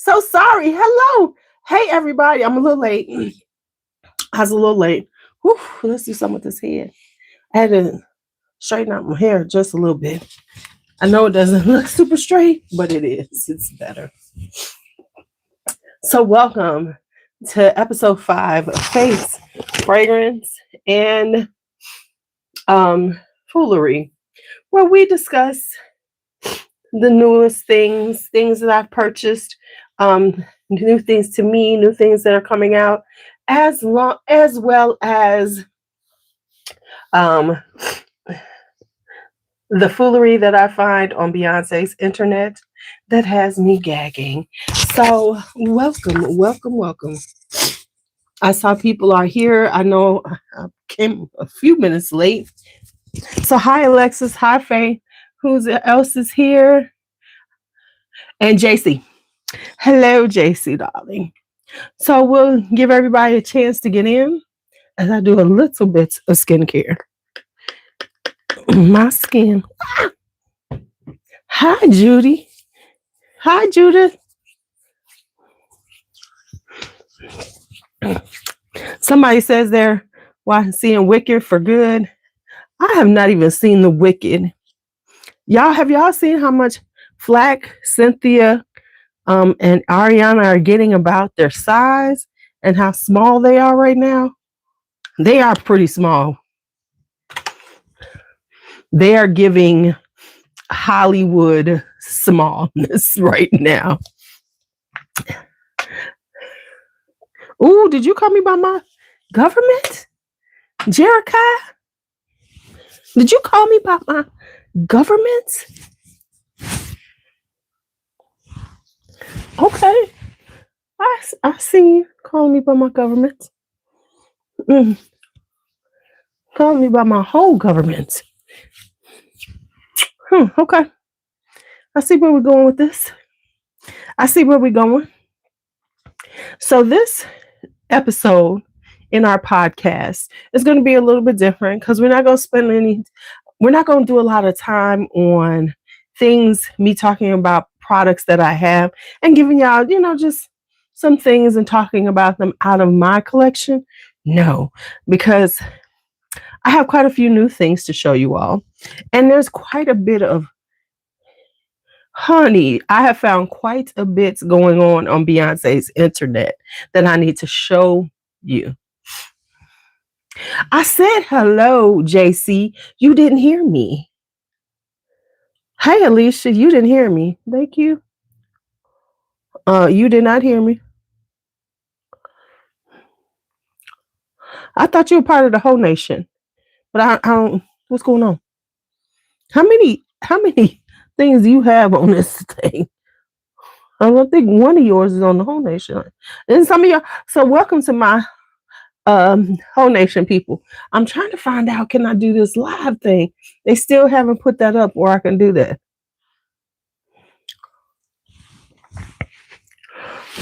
So sorry. Hello. Hey, everybody. I'm a little late. I was a little late. Whew, let's do something with this head. I had to straighten out my hair just a little bit. I know it doesn't look super straight, but it is. It's better. So welcome to episode 5 of Face, Fragrance, and Foolery, where we discuss the newest things that I've purchased, new things to me, new things that are coming out, as well as the foolery that I find on Beyonce's internet that has me gagging. So welcome. I saw people are here. I know I came a few minutes late. So hi Alexis, hi Faye. Who else is here? And JC. Hello, JC, darling. So we'll give everybody a chance to get in as I do a little bit of skincare. My skin. Hi, Judy. Hi, Judith. Somebody says they're seeing Wicked for good. I have not even seen The Wicked. Have y'all seen how much flack Cynthia and Ariana are getting about their size and how small they are right now? They are pretty small. They are giving Hollywood smallness right now. Ooh, did you call me by my government? Jericho? Did you call me by my government? Okay. I see you calling me by my government. Calling me by my whole government. Okay. I see where we're going with this. I see where we're going. So this episode in our podcast is going to be a little bit different because we're not going to do a lot of time on things, me talking about products that I have and giving y'all, just some things and talking about them out of my collection. No, because I have quite a few new things to show you all. And there's quite a bit of I have found quite a bit going on Beyonce's internet that I need to show you. I said hello, JC. You didn't hear me. Hey, Alicia, you didn't hear me. Thank you. You did not hear me. I thought you were part of the whole nation, but I don't. What's going on? How many things do you have on this thing? I don't think one of yours is on the whole nation, and some of y'all. So welcome to my whole nation people. I'm trying to find out, can I do this live thing? They still haven't put that up where I can do that.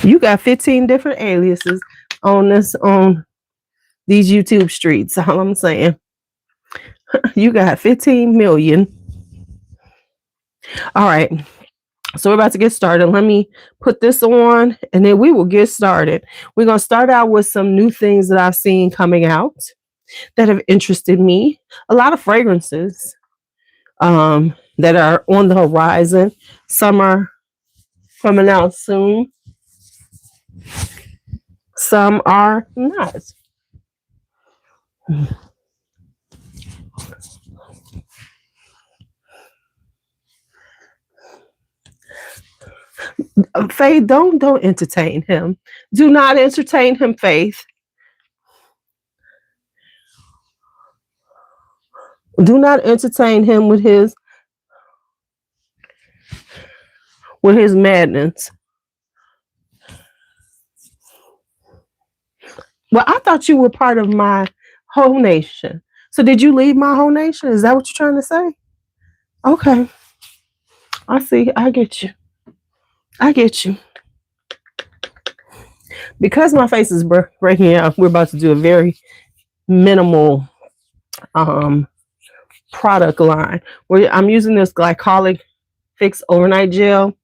You got 15 different aliases on these YouTube streets. All I'm saying. You got 15 million. All right. So we're about to get started. Let me put this on and then we will get started. We're going to start out with some new things that I've seen coming out that have interested me. A lot of fragrances that are on the horizon. Some are coming out soon. Some are not. Faith, don't entertain him. Do not entertain him, Faith. Do not entertain him with his madness. Well, I thought you were part of my whole nation. So did you leave my whole nation? Is that what you're trying to say? Okay. I see. I get you. Because my face is breaking out, we're about to do a very minimal product line where I'm using this glycolic fix overnight gel.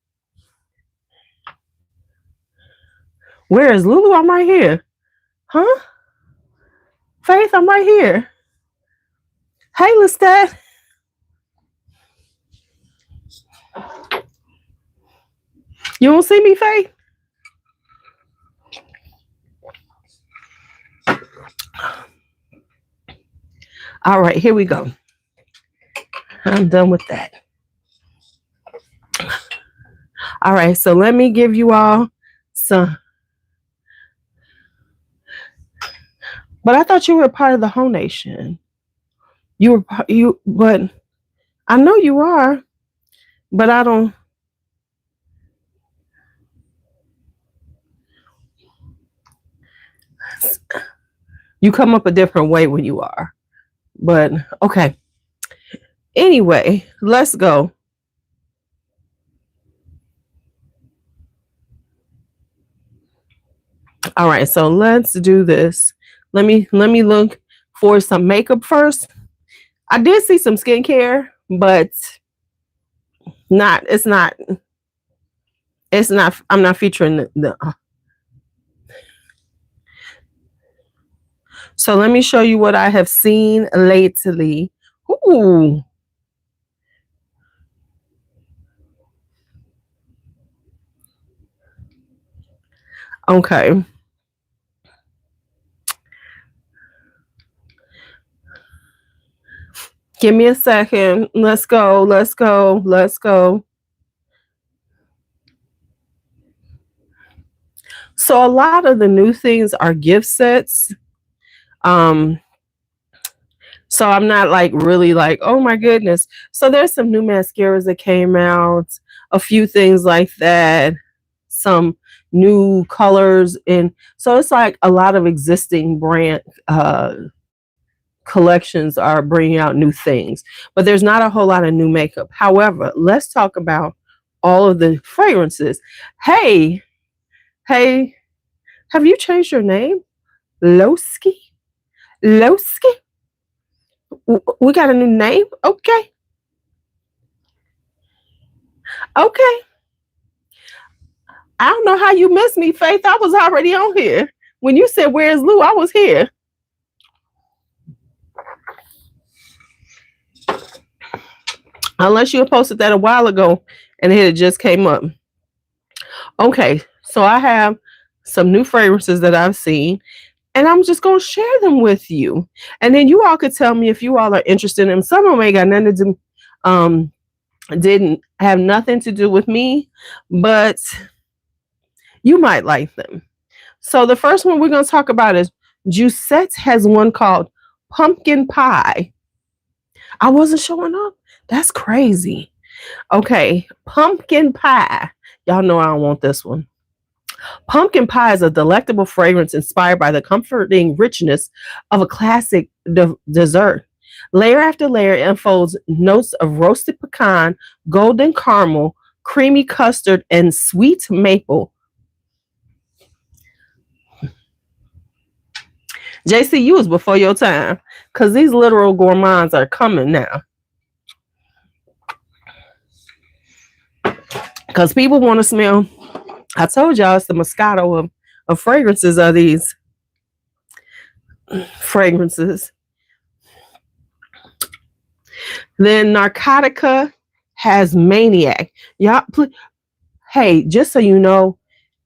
Where is LuuLuu? I'm right here. Huh? Faith, I'm right here. Hey, Lestat. You don't see me, Faith? All right, here we go. I'm done with that. All right, so let me give you all some. But I thought you were a part of the whole nation. But I know you are, but I don't. You come up a different way when you are. But okay. Anyway, let's go. All right, so let's do this. Let me look for some makeup first. I did see some skincare, but it's not I'm not featuring the So let me show you what I have seen lately. Ooh. Okay. Give me a second. Let's go. Let's go. Let's go. So a lot of the new things are gift sets. So I'm not like really like, oh my goodness. So there's some new mascaras that came out, a few things like that, some new colors. And so it's like a lot of existing brand collections are bringing out new things, but there's not a whole lot of new makeup. However, let's talk about all of the fragrances. Hey, have you changed your name? Lowski? Lowski? We got a new name? Okay. Okay. I don't know how you missed me, Faith. I was already on here. When you said, where's Lou? I was here. Unless you posted that a while ago and it just came up. Okay, so I have some new fragrances that I've seen, and I'm just going to share them with you. And then you all could tell me if you all are interested in them. Some of them ain't got nothing to do, didn't have nothing to do with me, but you might like them. So the first one we're going to talk about is Giuseppe has one called Pumpkin Pie. I wasn't showing up. That's crazy. Okay, Pumpkin Pie. Y'all know I don't want this one. Pumpkin pie is a delectable fragrance inspired by the comforting richness of a classic dessert. Layer after layer unfolds notes of roasted pecan, golden caramel, creamy custard, and sweet maple. JCU is before your time, because these literal gourmands are coming now. Because people want to smell. I told y'all it's the Moscato of fragrances are these fragrances. Then Narcotica has Maniac. Y'all, hey, just so you know,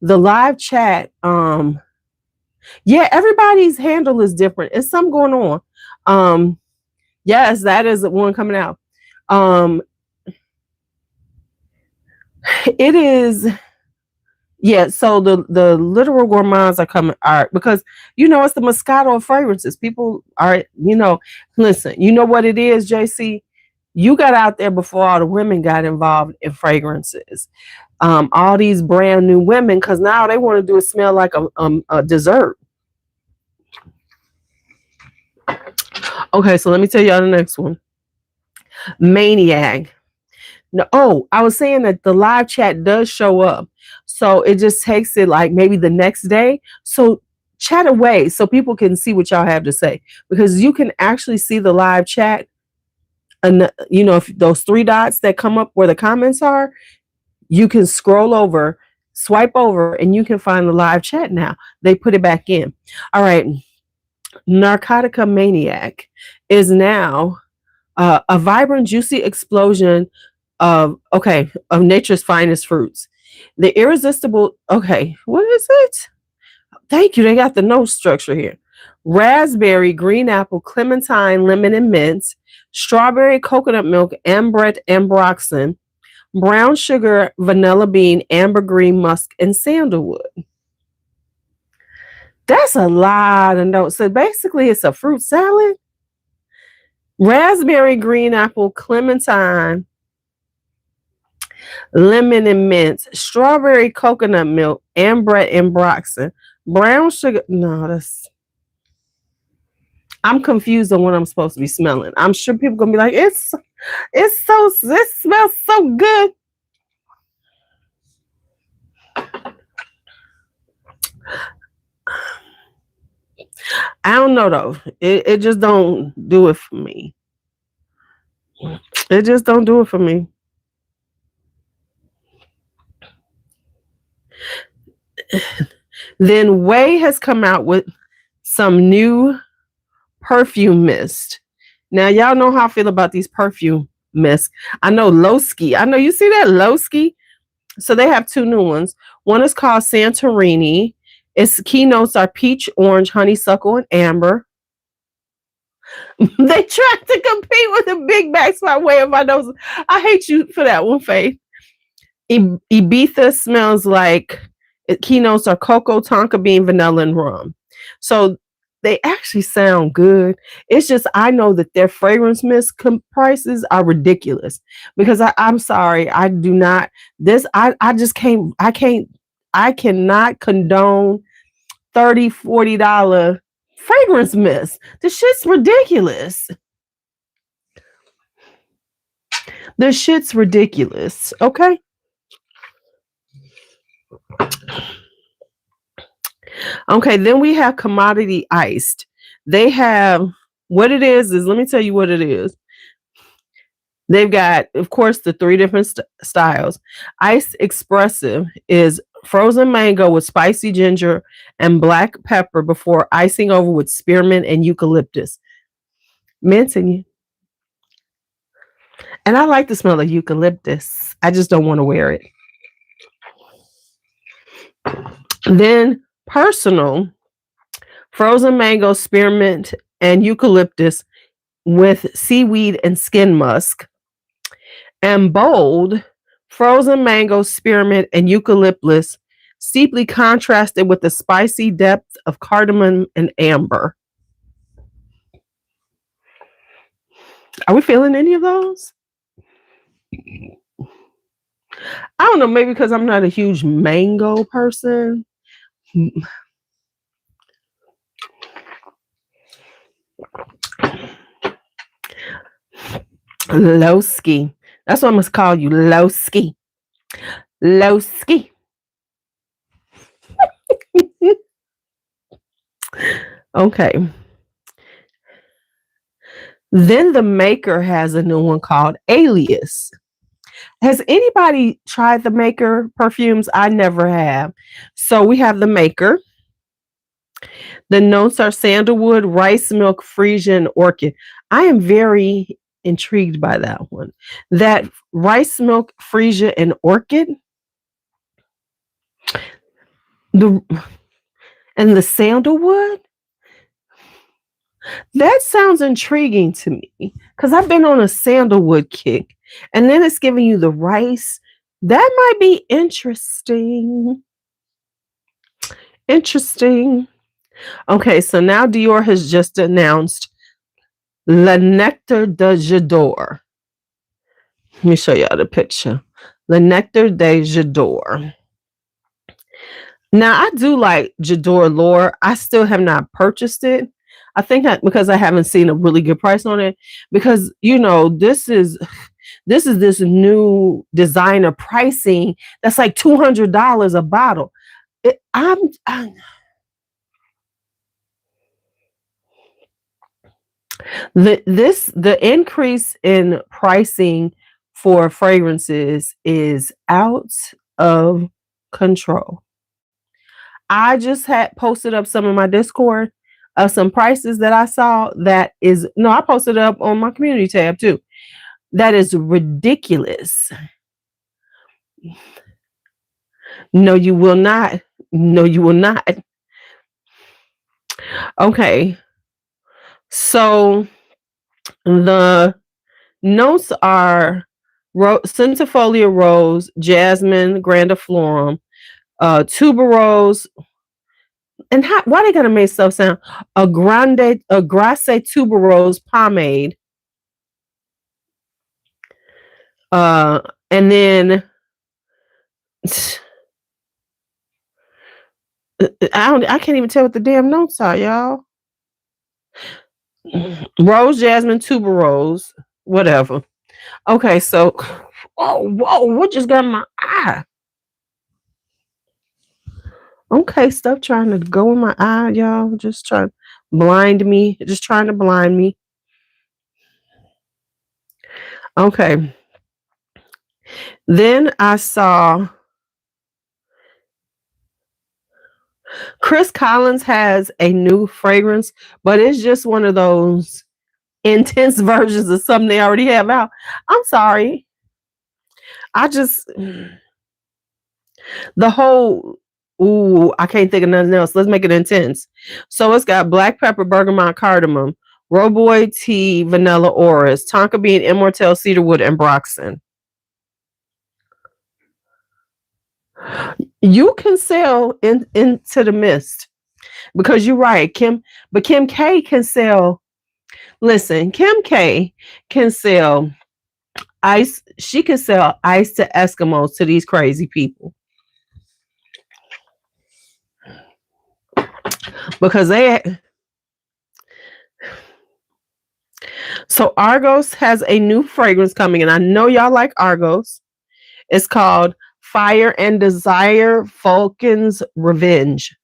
the live chat, yeah, everybody's handle is different. It's something going on. Yes, that is the one coming out. It is, yeah. So the literal gourmands are coming out because it's the Moscato of fragrances. People are, listen, you know what it is, JC. You got out there before all the women got involved in fragrances. All these brand new women, because now they want to do it smell like a dessert. Okay, so let me tell y'all the next one. Maniac. No, I was saying that the live chat does show up. So it just takes it like maybe the next day. So chat away so people can see what y'all have to say. Because you can actually see the live chat. And, if those three dots that come up where the comments are, you can scroll over, Swipe over and you can find the live chat now. They put it back in. All right. Narcotica Maniac is now a vibrant, juicy explosion of nature's finest fruits. The irresistible. Okay, what is it? Thank you. They got the note structure here. Raspberry, green apple, clementine, lemon, and mint. Strawberry, coconut milk, ambret, ambroxan. Brown sugar, vanilla bean, ambergris, musk, and sandalwood. That's a lot of notes. So basically, it's a fruit salad. Raspberry, green apple, clementine, lemon and mint, strawberry, coconut milk, ambret, ambroxan, brown sugar. No, I'm confused on what I'm supposed to be smelling. I'm sure people gonna be like, it smells so good. I don't know though. It just don't do it for me. It just don't do it for me. Then Way has come out with some new perfume mist. Now y'all know how I feel about these perfume mists. I know Lowski. I know you see that Lowski. So they have two new ones. One is called Santorini. Its keynotes are peach, orange, honeysuckle, and amber. They tried to compete with the big bags by way of my nose. I hate you for that one, Faith. Ibiza smells like keynotes are cocoa, tonka bean, vanilla, and rum. So they actually sound good. It's just I know that their fragrance mist prices are ridiculous because I'm sorry, I do not. This I just can't. I cannot condone $30-$40 fragrance mist. This shit's ridiculous. This shit's ridiculous. Okay. Okay, then we have Commodity Iced. They have what it is let me tell you what it is. They've got, of course, the three different styles. Iced Expressive is frozen mango with spicy ginger and black pepper before icing over with spearmint and eucalyptus. Minting you. And I like the smell of eucalyptus. I just don't want to wear it. Then Personal, frozen mango, spearmint, and eucalyptus with seaweed and skin musk. And Bold, frozen mango, spearmint, and eucalyptus, steeply contrasted with the spicy depth of cardamom and amber. Are we feeling any of those? I don't know, maybe because I'm not a huge mango person. Lowski. That's what I must call you, Lowski. Lowski. Okay. Then the Maker has a new one called Alias. Has anybody tried the Maker perfumes? I never have. So we have the Maker. The notes are sandalwood, rice milk, Frisian, orchid. I am very intrigued by that one. That rice milk, Frisia, and orchid. And the sandalwood. That sounds intriguing to me because I've been on a sandalwood kick. And then it's giving you the rice. That might be interesting. Interesting. Okay, so now Dior has just announced Le Nectar de J'adore. Let me show y'all the picture. Le Nectar de J'adore. Now, I do like J'adore L'Or. I still have not purchased it. I think because I haven't seen a really good price on it. Because, this is this new designer pricing that's like $200 a bottle. The increase in pricing for fragrances is out of control. I just had posted up some of my Discord of some prices that I saw. I posted it up on my community tab too. That is ridiculous. No, you will not. No, you will not. Okay. So the notes are Centifolia Rose, Jasmine Grandiflorum, Tuberose, and why they gotta make stuff sound a Grasse Tuberose pomade, and then I can't even tell what the damn notes are, y'all. Rose, Jasmine, Tuberose, whatever. Okay, so whoa, what just got in my eye? Okay, stuff trying to go in my eye, y'all. Just trying to blind me. Just trying to blind me. Okay. Then I saw Chris Collins has a new fragrance, but it's just one of those intense versions of something they already have out. I'm sorry. The whole, I can't think of nothing else. Let's make it intense. So it's got black pepper, bergamot, cardamom, Roboy tea, vanilla orris, tonka bean, immortelle, cedarwood, and broxton. You can sell into the mist because you're right, Kim. But Kim K can sell. Listen, Kim K can sell ice. She can sell ice to Eskimos to these crazy people because they. So Argos has a new fragrance coming, and I know y'all like Argos. It's called Fire and Desire Falcon's Revenge.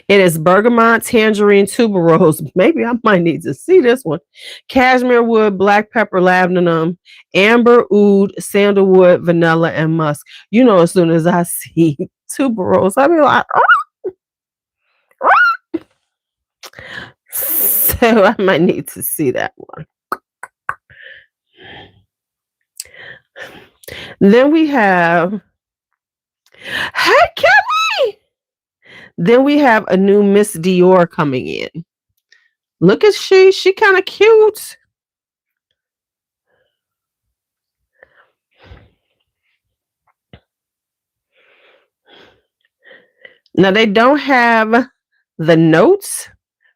It is bergamot, tangerine, tuberose. Maybe I might need to see this one. Cashmere wood, black pepper, labdanum, amber, oud, sandalwood, vanilla, and musk. You know, as soon as I see tuberose, I'll be like, oh. So I might need to see that one. Then we have, hey, Kelly! Then we have a new Miss Dior coming in. Look at she kind of cute. Now they don't have the notes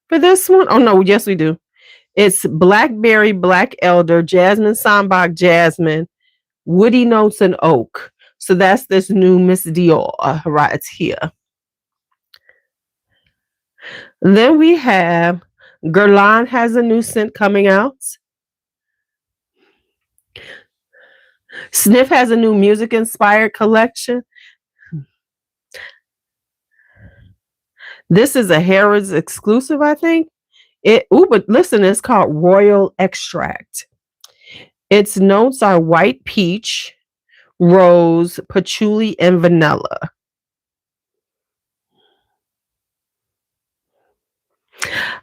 for this one. Oh no, yes we do. It's blackberry, black elder, jasmine, sambac, jasmine, woody notes, and oak. So that's this new Miss Dior right here. Then we have Guerlain has a new scent coming out. Sniff has a new music inspired collection. This is a Harrods exclusive, I think. But listen, it's called Royal Extract. Its notes are white peach, rose, patchouli, and vanilla.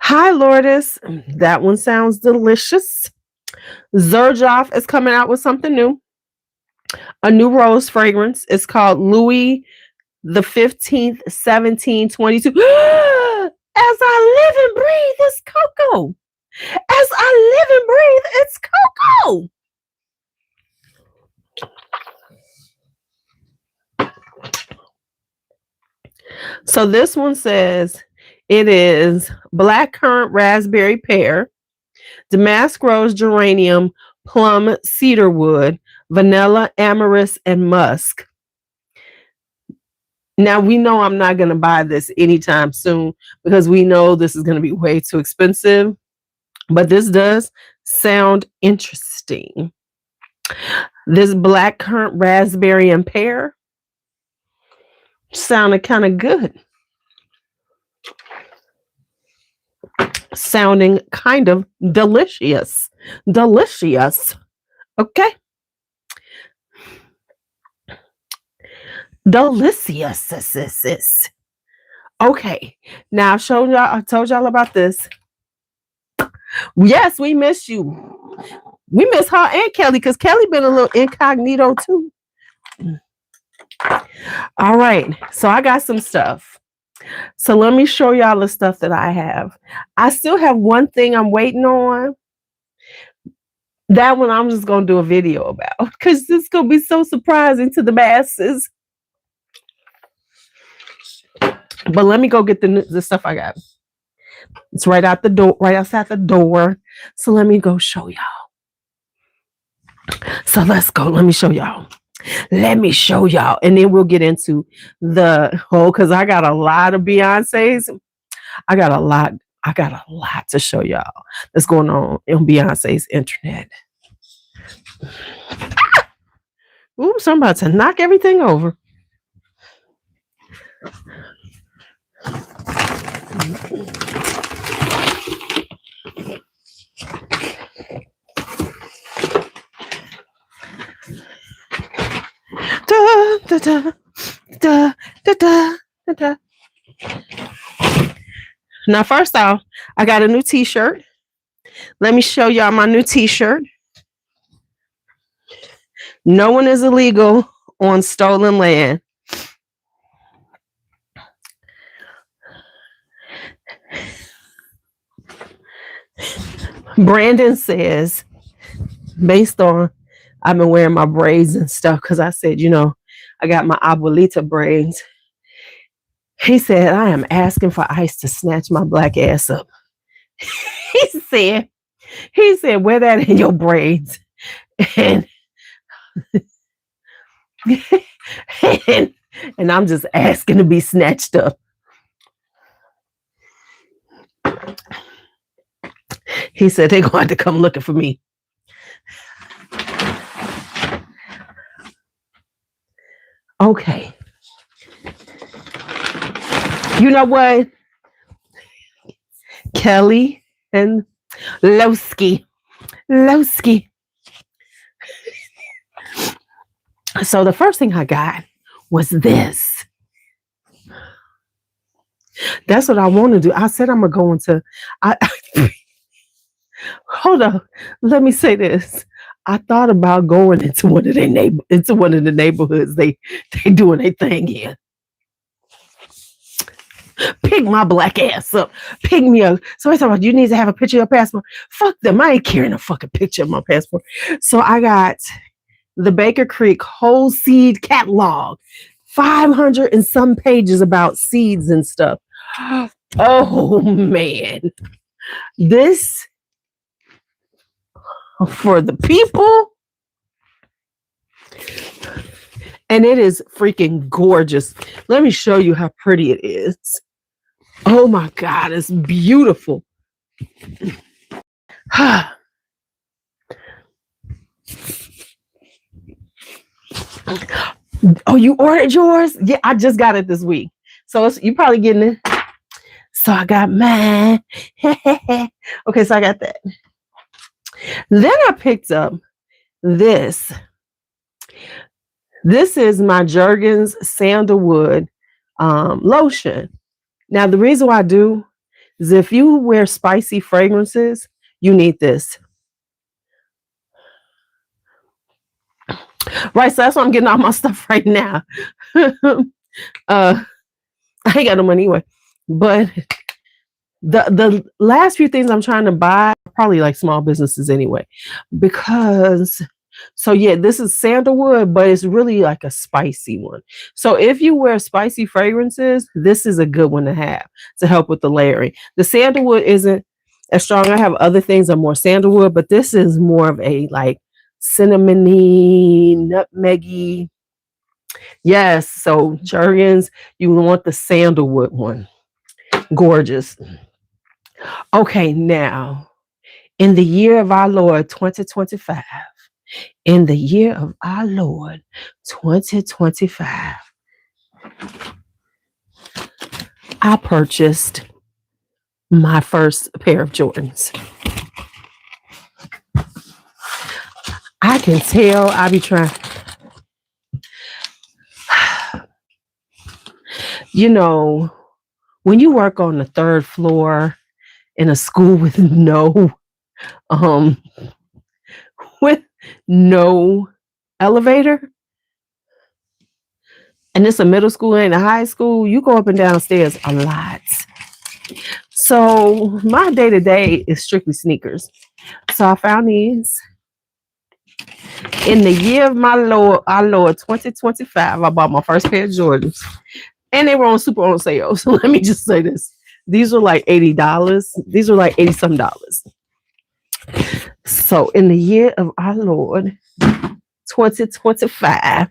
Hi, Lourdes. That one sounds delicious. Xerjoff is coming out with something new. A new rose fragrance. It's called Louis the 15th, 1722. As I live and breathe, it's cocoa. As I live and breathe, it's cocoa. So this one says it is black currant, raspberry, pear, damask rose, geranium, plum, cedarwood, vanilla, amorous, and musk. Now we know I'm not going to buy this anytime soon because we know this is going to be way too expensive. But this does sound interesting. This black currant, raspberry, and pear sounded kind of good. Sounding kind of delicious. Delicious. Okay. Delicious. Okay. Now I told y'all about this. Yes, we miss you. We miss her and Kelly because Kelly been a little incognito too. All right. So I got some stuff. So let me show y'all the stuff that I have. I still have one thing I'm waiting on. That one I'm just going to do a video about because this is going to be so surprising to the masses. But let me go get the stuff I got. It's right out the door, right outside the door. So let me go show y'all. So let's go. Let me show y'all. And then we'll get into the whole, because I got a lot of Beyonce's. I got a lot to show y'all that's going on Beyonce's internet. Oops, I'm about to knock everything over. Da, da, da, da, da, da, da. Now, first off, I got a new t-shirt. Let me show y'all my new t-shirt. No one is illegal on stolen land. Brandon says, based on I've been wearing my braids and stuff because I said, I got my abuelita braids. He said, I am asking for ICE to snatch my black ass up. He said, wear that in your braids. And I'm just asking to be snatched up. He said they're going to come looking for me. Okay. You know what? Kelly and Lowski. So the first thing I got was this. That's what I want to do. I said I'm going to go into... Hold on. Let me say this. I thought about going into one of the neighborhoods they doing their thing here. Pick my black ass up. Pick me up. So I thought, you need to have a picture of your passport. Fuck them. I ain't carrying a fucking picture of my passport. So I got the Baker Creek whole seed catalog. 500 and some pages about seeds and stuff. Oh, man. This for the people. And it is freaking gorgeous. Let me show you how pretty it is. Oh my God, it's beautiful. Oh, you ordered yours? Yeah, I just got it this week. So you probably getting it. So I got mine. Okay, so I got that. Then I picked up this. This is my Jergens sandalwood lotion. Now, the reason why I do is if you wear spicy fragrances, you need this. Right, so that's why I'm getting all my stuff right now. I ain't got no money anyway. But the last few things I'm trying to buy are probably like small businesses anyway. Because, so yeah, this is sandalwood, but it's really like a spicy one. So if you wear spicy fragrances, this is a good one to have to help with the layering. The sandalwood isn't as strong. I have other things that are more sandalwood, but this is more of a like cinnamony, nutmeggy. Yes, so Jergens, you want the sandalwood one. Gorgeous. Okay, now, in the year of our Lord 2025, in the year of our Lord 2025, I purchased my first pair of Jordans. I can tell I be trying. you know, when you work on the third floor in a school with um with no elevator, and it's a middle school and a high school, you go up and down stairs a lot. So my day to day is strictly sneakers. So I found these in the year of my Lord, our Lord 2025. I bought my first pair of Jordans, and they were on super on sale. So let me just say this: these were like $80. These were like 80 some dollars. So in the year of our Lord 2025.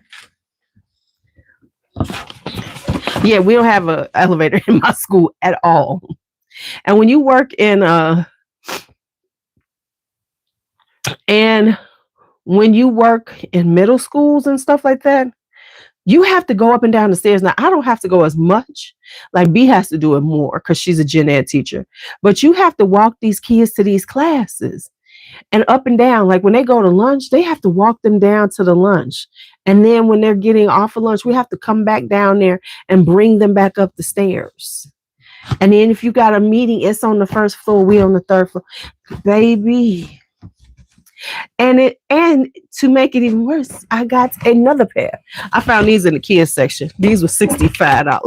Yeah, we don't have an elevator in my school at all. And when you work and when you work in middle schools and stuff like that, you have to go up and down the stairs. Now, I don't have to go as much. Like B has to do it more because she's a gen ed teacher. But you have to walk these kids to these classes and up and down. Like when they go to lunch, they have to walk them down to the lunch. And then when they're getting off of lunch, we have to come back down there and bring them back up the stairs. And then if you got a meeting, it's on the first floor, we on the third floor. Baby. And to make it even worse, I got another pair. I found these in the kids section. These were $65.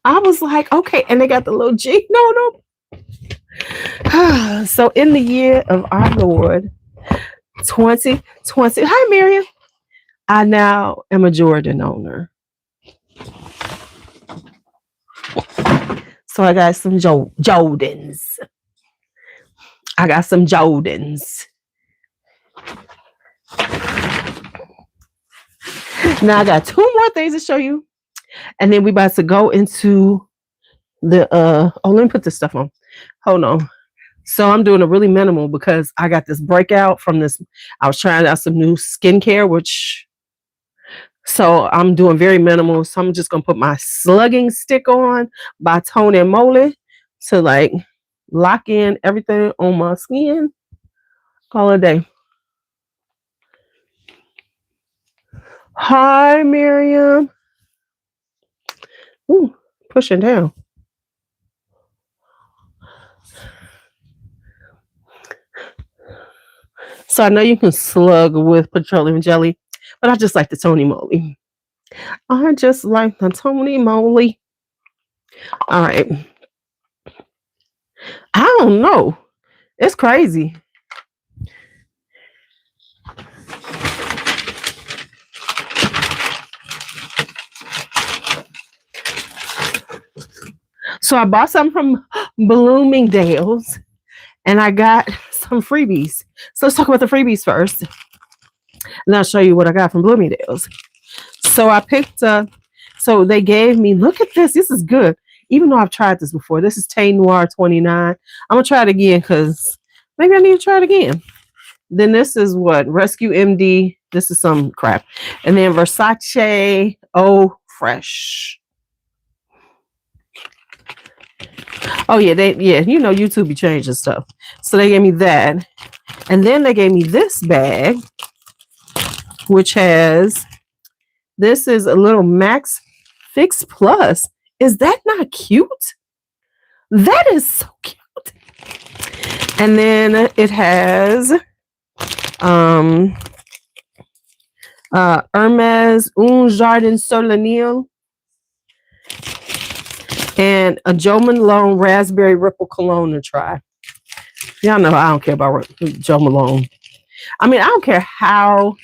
I was like, okay, and they got the little G. No. So in the year of our Lord 2020, hi Miriam, I now am a Jordan owner. So I got some Jordans. I got some Jordans. Now I got two more things to show you. And then we about to go into the let me put this stuff on. Hold on. So I'm doing a really minimal because I got this breakout from this. I was trying out some new skincare, so I'm doing very minimal. So I'm just gonna put my slugging stick on by Tony and Moly to like lock in everything on my skin. Call it a day. Hi, Miriam. Ooh, pushing down. So I know you can slug with petroleum jelly, but I just like the Tony Moly. I just like the Tony Moly. All right. I don't know. It's crazy. So I bought some from Bloomingdale's and I got some freebies. So let's talk about the freebies first. And I'll show you what I got from Bloomingdale's. So I picked up, so they gave me, look at this. This is good. Even though I've tried this before. This is Tay Noir 29. I'm going to try it again because maybe I need to try it again. Then this is what? Rescue MD. This is some crap. And then Versace Oh Fresh. Oh yeah, you know YouTube be changing stuff. So they gave me that. And then they gave me this bag, which has, this is a little Max Fix Plus. Is that not cute? That is so cute. And then it has Hermes Un Jardin Solennel and a Jo Malone Raspberry Ripple Cologne to try. Y'all know I don't care about Jo Malone. I mean, I don't care how.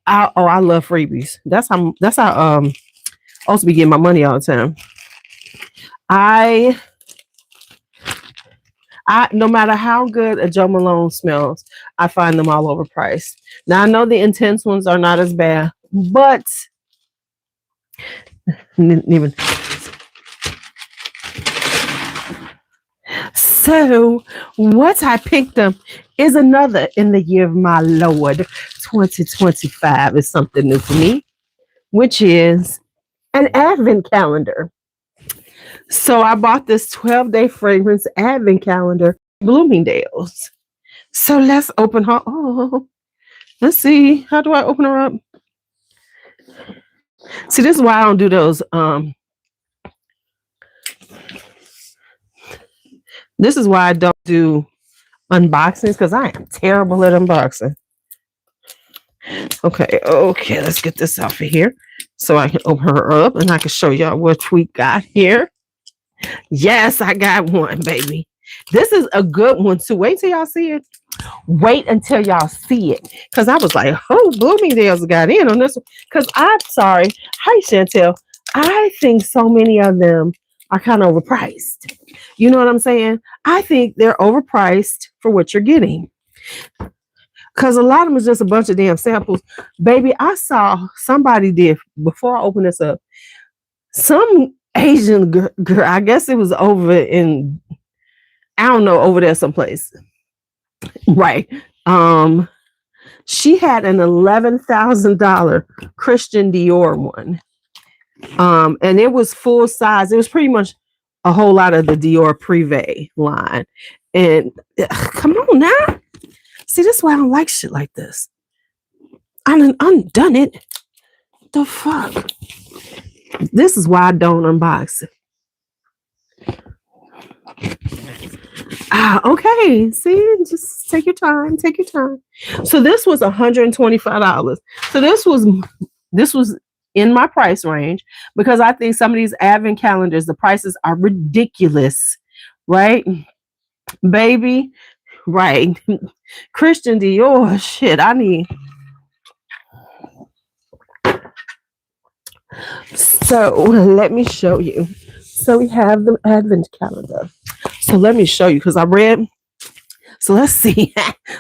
I love freebies. That's how I also be getting my money all the time. I no matter how good a Jo Malone smells, I find them all overpriced. Now I know the intense ones are not as bad, but even so, what I picked up is another in the year of my Lord 2025 is something new for me, which is an advent calendar. So I bought this 12-day fragrance advent calendar, Bloomingdale's. So let's open her. Oh, let's see. How do I open her up? See, this is why I don't do those. This is why I don't do unboxings, because I am terrible at unboxing. Okay, let's get this off of here so I can open her up and I can show y'all what we got here. Yes, I got one, baby. This is a good one too. Wait till y'all see it. Wait until y'all see it. Because I was like, oh, Bloomingdale's got in on this one. Because I'm sorry. Hi, Chantel. I think so many of them are kind of overpriced. You know what I'm saying? I think they're overpriced for what you're getting. Because a lot of them is just a bunch of damn samples. Baby, I saw somebody did, before I open this up, some Asian girl, I guess it was over in, I don't know, over there someplace. Right. She had an $11,000 Christian Dior one. And it was full size. It was pretty much a whole lot of the Dior Privé line. And come on now. See, this is why I don't like shit like this. I'm done it. The fuck? This is why I don't unbox it. Okay. See, just take your time. Take your time. So this was $125. So this was in my price range, because I think some of these advent calendars, the prices are ridiculous, right? Baby, right. Christian Dior, shit, I need. So let me show you. So we have the advent calendar. So let me show you, because I read. So let's see.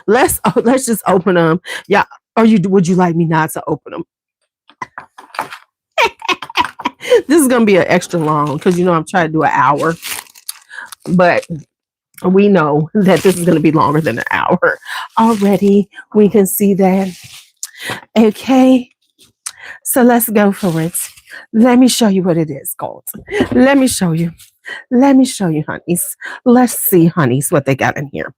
let's just open them. Yeah. Or would you like me not to open them? This is gonna be an extra long, because I'm trying to do an hour. But we know that this is going to be longer than an hour already. We can see that. Okay. So let's go for it. Let me show you what it is called. Let me show you. Let me show you, honeys. Let's see, honeys, what they got in here.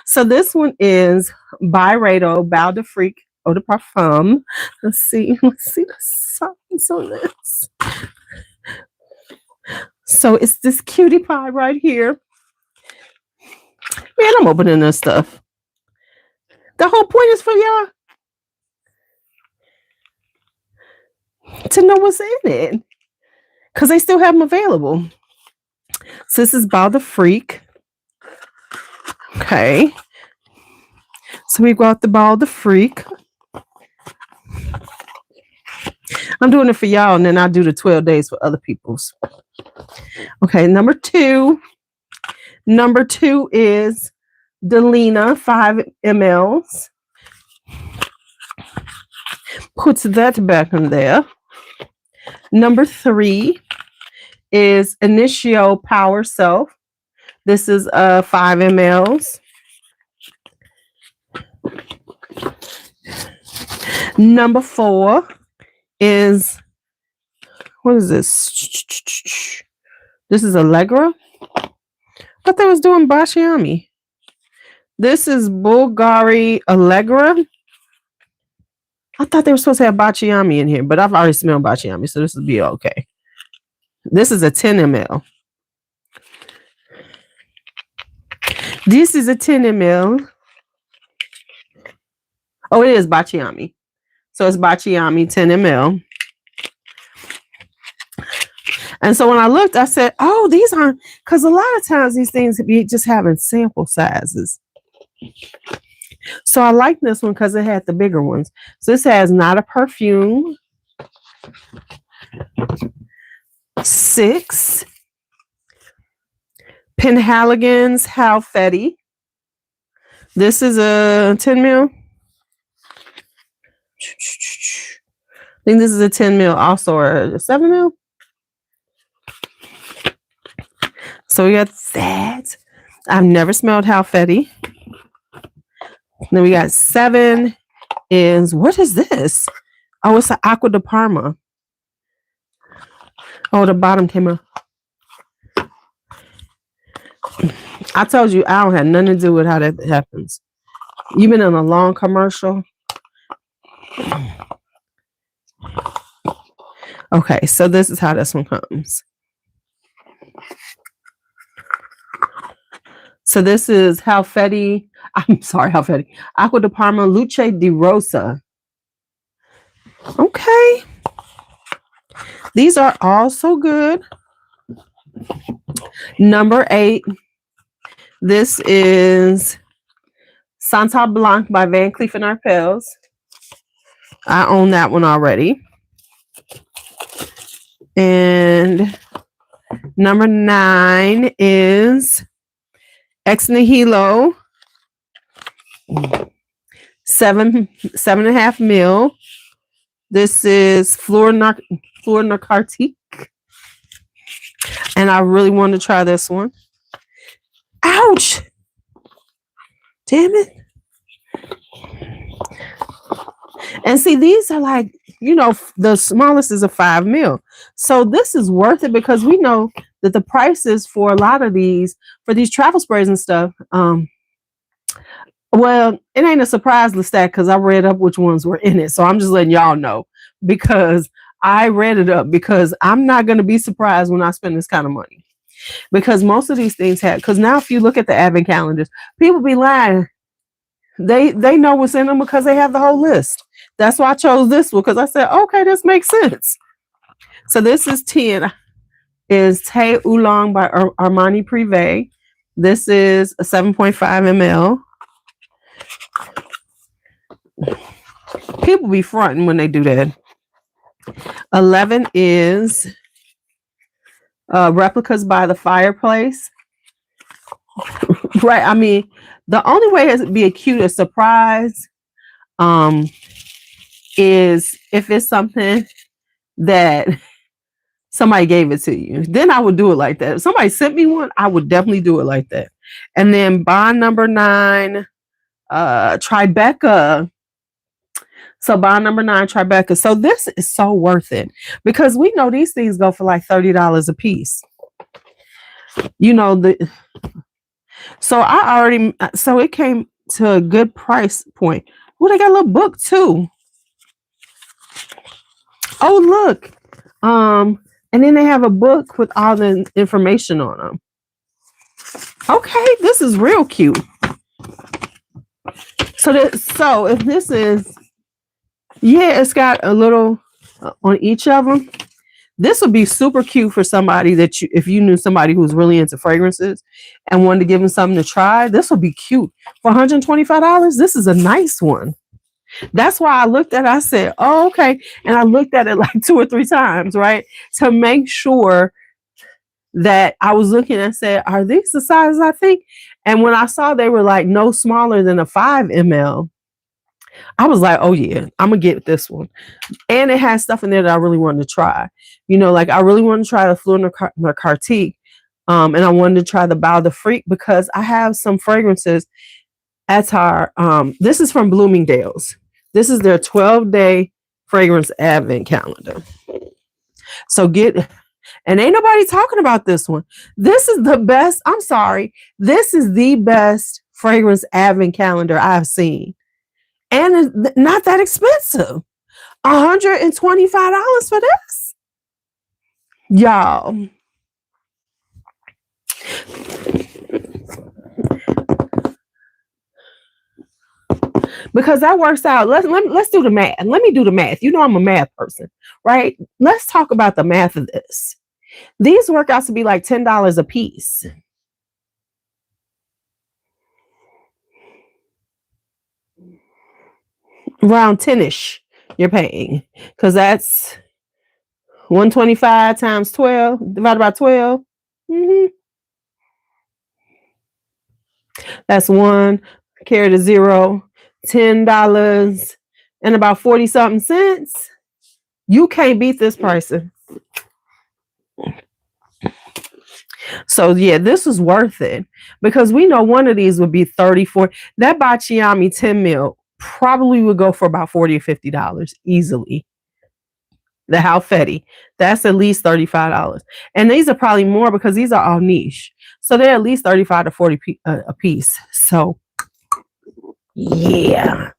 So this one is Byredo Bal de Freak Eau de Parfum. Let's see the signs on this. So it's this cutie pie right here. Man, I'm opening this stuff. The whole point is for y'all to know what's in it, because they still have them available. So this is Bal de Freak. Okay. So we got the Bal de Freak. I'm doing it for y'all, and then I'll do the 12 days for other people's. Okay, number two. Number two is Delina 5 mLs. Puts that back in there. Number three is Initio Power Self. This is 5 mLs. Number four is, what is this? This is Allegra. I thought they was doing Bashiami. This is Bulgari Allegra. I thought they were supposed to have Baciami in here, but I've already smelled Baciami, so this will be okay. This is a 10 ml. This is a 10 ml. Oh, it is Baciami. So it's Baciami 10 ml. And so when I looked, I said, oh, these aren't, because a lot of times these things be just having sample sizes. So I like this one because it had the bigger ones. So this has Not a Perfume. 6. Penhaligon's How Fetty. This is a 10 mil. I think this is a 10 mil also, or a 7 mil. So we got that. I've never smelled How Fetty. Then we got 7 is, what is this? Oh, it's an Aqua de Parma. Oh, the bottom came up. I told you I don't have nothing to do with how that happens. You've been in a long commercial. Okay, so this is how this one comes. So this is Halfetti. I'm sorry, Halfetti. Acqua di Parma Luce di Rosa. Okay. These are also good. Number 8. This is Santa Blanc by Van Cleef & Arpels. I own that one already. And number 9 is Ex Nihilo 7.5 mil. This is Fleur Narcotique. And I really want to try this one. Ouch! Damn it. And see, these are like, the smallest is a 5 mil. So this is worth it because we know that the prices for a lot of these, for these travel sprays and stuff, well, it ain't a surprise, Lestat, because I read up which ones were in it. So I'm just letting y'all know because I read it up because I'm not going to be surprised when I spend this kind of money. Because most of these things have, because now if you look at the advent calendars, people be lying. They know what's in them because they have the whole list. That's why I chose this one because I said, okay, this makes sense. So this is 10. Is Thé Oolong by Armani Privé. This is a 7.5 ml. People be fronting when they do that. 11 is Replicas by the Fireplace. Right. I mean, the only way it would be a cute surprise is if it's something that somebody gave it to you. Then I would do it like that. If somebody sent me one, I would definitely do it like that. And then bond number 9, Tribeca. So bond number 9, Tribeca. So this is so worth it because we know these things go for like $30 a piece. So it came to a good price point. Well, they got a little book too. Oh, look. And then they have a book with all the information on them. Okay, this is real cute. So if this is, it's got a little on each of them. This would be super cute for somebody if you knew somebody who's really into fragrances and wanted to give them something to try. This would be cute for $125. This is a nice one. That's why I looked at it. I said, oh, okay. And I looked at it like 2 or 3 times, right? To make sure that I was looking and said, are these the sizes I think? And when I saw they were like no smaller than a 5 ml, I was like, oh yeah, I'm going to get this one. And it has stuff in there that I really wanted to try. Like I really wanted to try the Fleur Narcotique. And I wanted to try the Bal de Freak because I have some fragrances at our, this is from Bloomingdale's. This is their 12-day fragrance advent calendar. So and ain't nobody talking about this one. This is the best. I'm sorry. This is the best fragrance advent calendar I've seen. And it's not that expensive. $125 for this. Y'all. Because that works out. Let's do the math. Let me do the math. I'm a math person, right? Let's talk about the math of this. These work out to be like $10 a piece. Around 10-ish you're paying. Because that's 125 times 12, divided by 12. That's 1, carry the 0, $10 and about 40 something cents. You can't beat this pricing. So yeah, this is worth it because we know one of these would be 34. That Bacciami 10 mil probably would go for about $40 or $50 easily. The Halfetti, that's at least $35. And these are probably more because these are all niche. So they're at least 35 to 40 a piece. So yeah.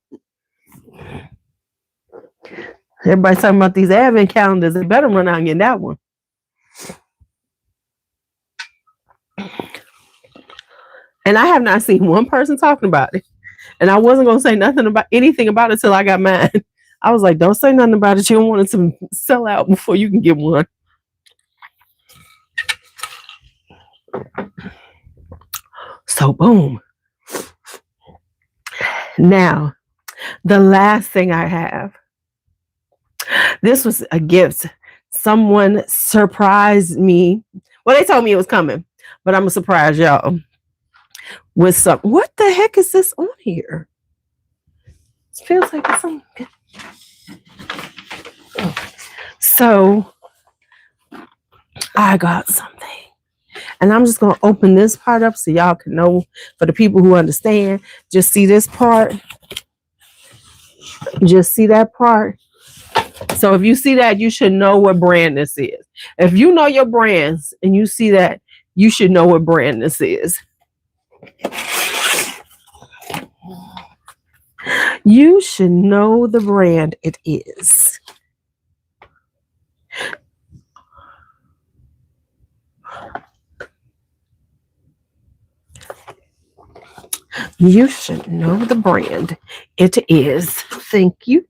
Everybody's talking about these advent calendars. They better run out and get that one. And I have not seen one person talking about it. And I wasn't going to say anything about it till I got mine. I was like, don't say nothing about it. You don't want it to sell out before you can get one. So boom. Now, the last thing I have. This was a gift. Someone surprised me. Well, they told me it was coming, but I'm going to surprise y'all with some. What the heck is this on here? It feels like it's something. So I got something. And I'm just going to open this part up so y'all can know. For the people who understand, just see this part. Just see that part. So if you see that, you should know what brand this is. If you know your brands and you see that, you should know what brand this is. You should know the brand it is. You should know the brand it is. Thank you.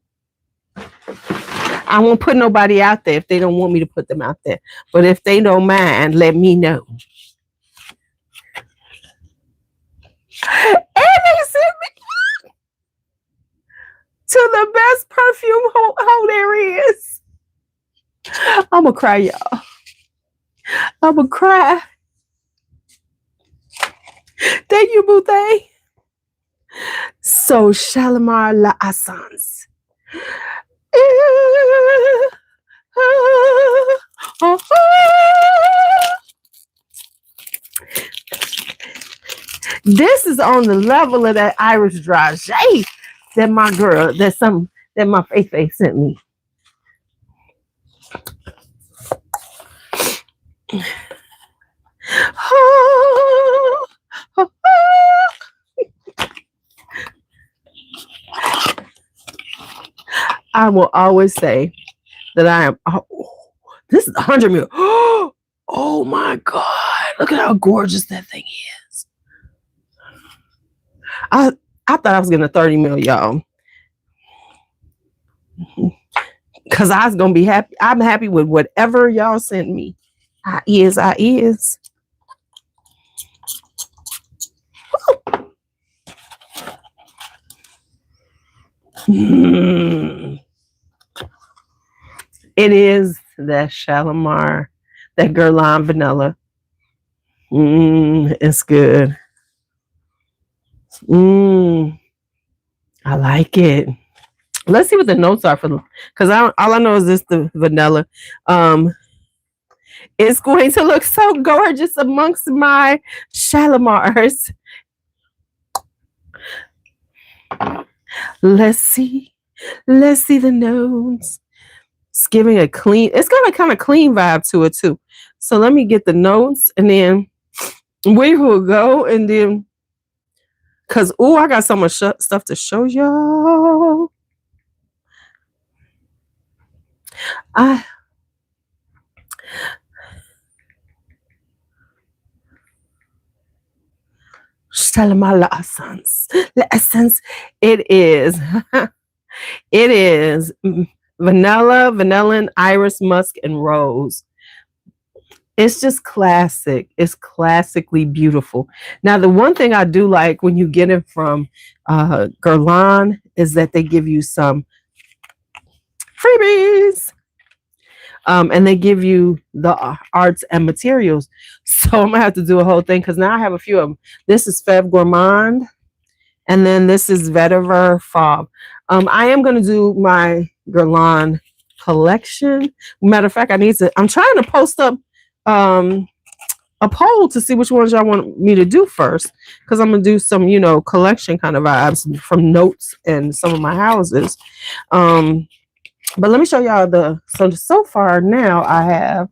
I won't put nobody out there if they don't want me to put them out there. But if they don't mind, let me know. And they sent me to the best perfume hole there is. I'm going to cry, y'all. I'm going to cry. Thank you, Boutte. So, Shalimar La Essence. This is on the level of that Irish dragé that my girl, that my Faith sent me. I will always say that I am. Oh, this is 100 mil. Oh my God! Look at how gorgeous that thing is. I thought I was getting a 30 mil, y'all, because I was gonna be happy. I'm happy with whatever y'all sent me. I is. It is that Shalimar, that Guerlain vanilla. It's good. I like it. Let's see what the notes are for, because all I know is this, the vanilla. It's going to look so gorgeous amongst my Shalimars. Let's see the notes. It's giving a clean, it's got a kind of clean vibe to it too. So let me get the notes and then we will go, and then, because I got so much stuff to show y'all. Shalimar La Essence. La Essence. It is vanilla, vanillin, iris, musk, and rose. It's just classic. It's classically beautiful. Now, the one thing I do like when you get it from Guerlain is that they give you some freebies. And they give you the arts and materials. So I'm going to have to do a whole thing, because now I have a few of them. This is Fève Gourmande. And then this is Vetiver Fauve. I am going to do my Guerlain collection. Matter of fact, I'm trying to post up a poll to see which ones y'all want me to do first, because I'm going to do some, collection kind of vibes from notes and some of my houses. But let me show y'all so far now I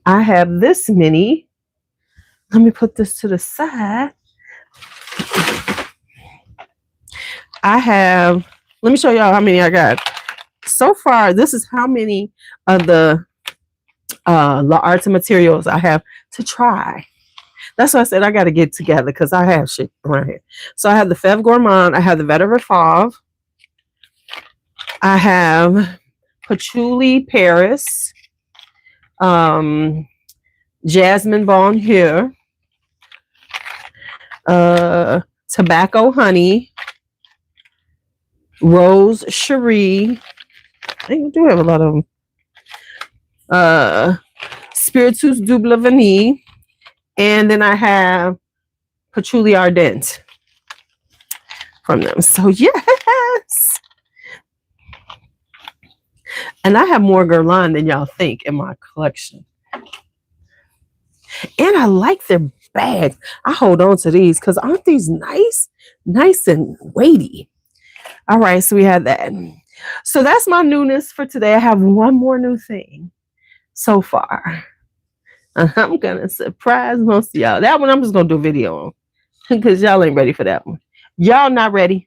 have this mini. Let me put this to the side. I have Let me show y'all how many I got. So far, this is how many of the arts and materials I have to try. That's why I said I got to get together because I have shit around here. So I have the Fève Gourmand. I have the Vetiver Fauve. I have Patchouli Paris. Jasmine Bonheur. Tobacco Honey. Rose Cherie. I think we do have a lot of them. Spiritus Double Vanille. And then I have Patchouli Ardente from them. So yes. And I have more Guerlain than y'all think in my collection. And I like their bags. I hold on to these because aren't these nice? Nice and weighty. All right, so we have that. So that's my newness for today. I have one more new thing so far. I'm going to surprise most of y'all. That one I'm just going to do a video on because y'all ain't ready for that one. Y'all not ready.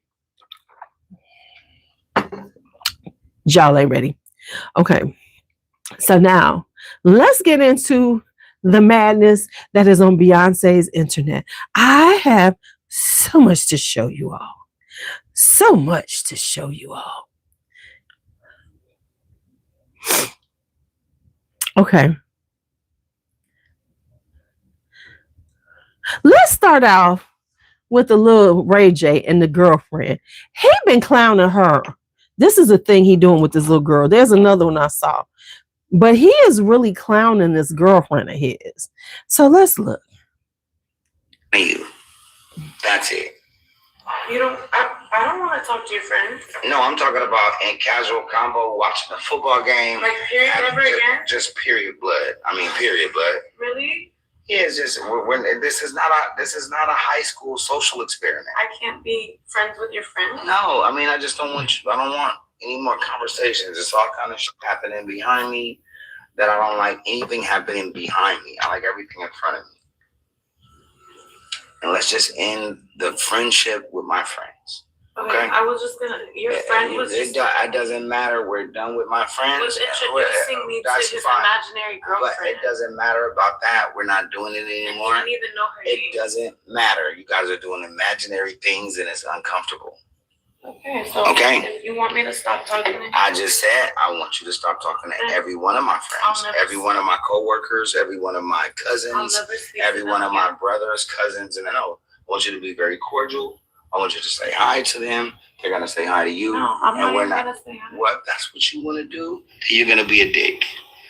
Y'all ain't ready. Okay. So now let's get into the madness that is on Beyonce's internet. I have so much to show you all. So much to show you all. Okay. Let's start off with the little Ray J and the girlfriend. He been clowning her. This is a thing he doing with this little girl. There's another one I saw. But he is really clowning this girlfriend of his. So let's look. You. That's it. You don't. I don't want to talk to your friends. No, I'm talking about in casual combo, watching a football game. Like period ever again? Just period blood. I mean period blood. Really? Yeah, it's just this is not a high school social experiment. I can't be friends with your friends. No, I mean I just don't want you. I don't want any more conversations. It's all kind of shit happening behind me that I don't like anything happening behind me. I like everything in front of me. And let's just end the friendship with my friends. Okay. I was just gonna. Your friend was. It doesn't matter. We're done with my friends. Was introducing me to his imaginary girlfriend. But it doesn't matter about that. We're not doing it anymore. I don't even know her name. It doesn't matter. You guys are doing imaginary things, and it's uncomfortable. Okay. So if you want me to stop talking to him, I just said I want you to stop talking to every one of my friends, every one of my coworkers, every one of my cousins, every one of my brothers, cousins, and I want you to be very cordial. I want you to say hi to them. They're gonna say hi to you. No, I'm not even gonna say hi. What? That's what you want to do? You're gonna be a dick.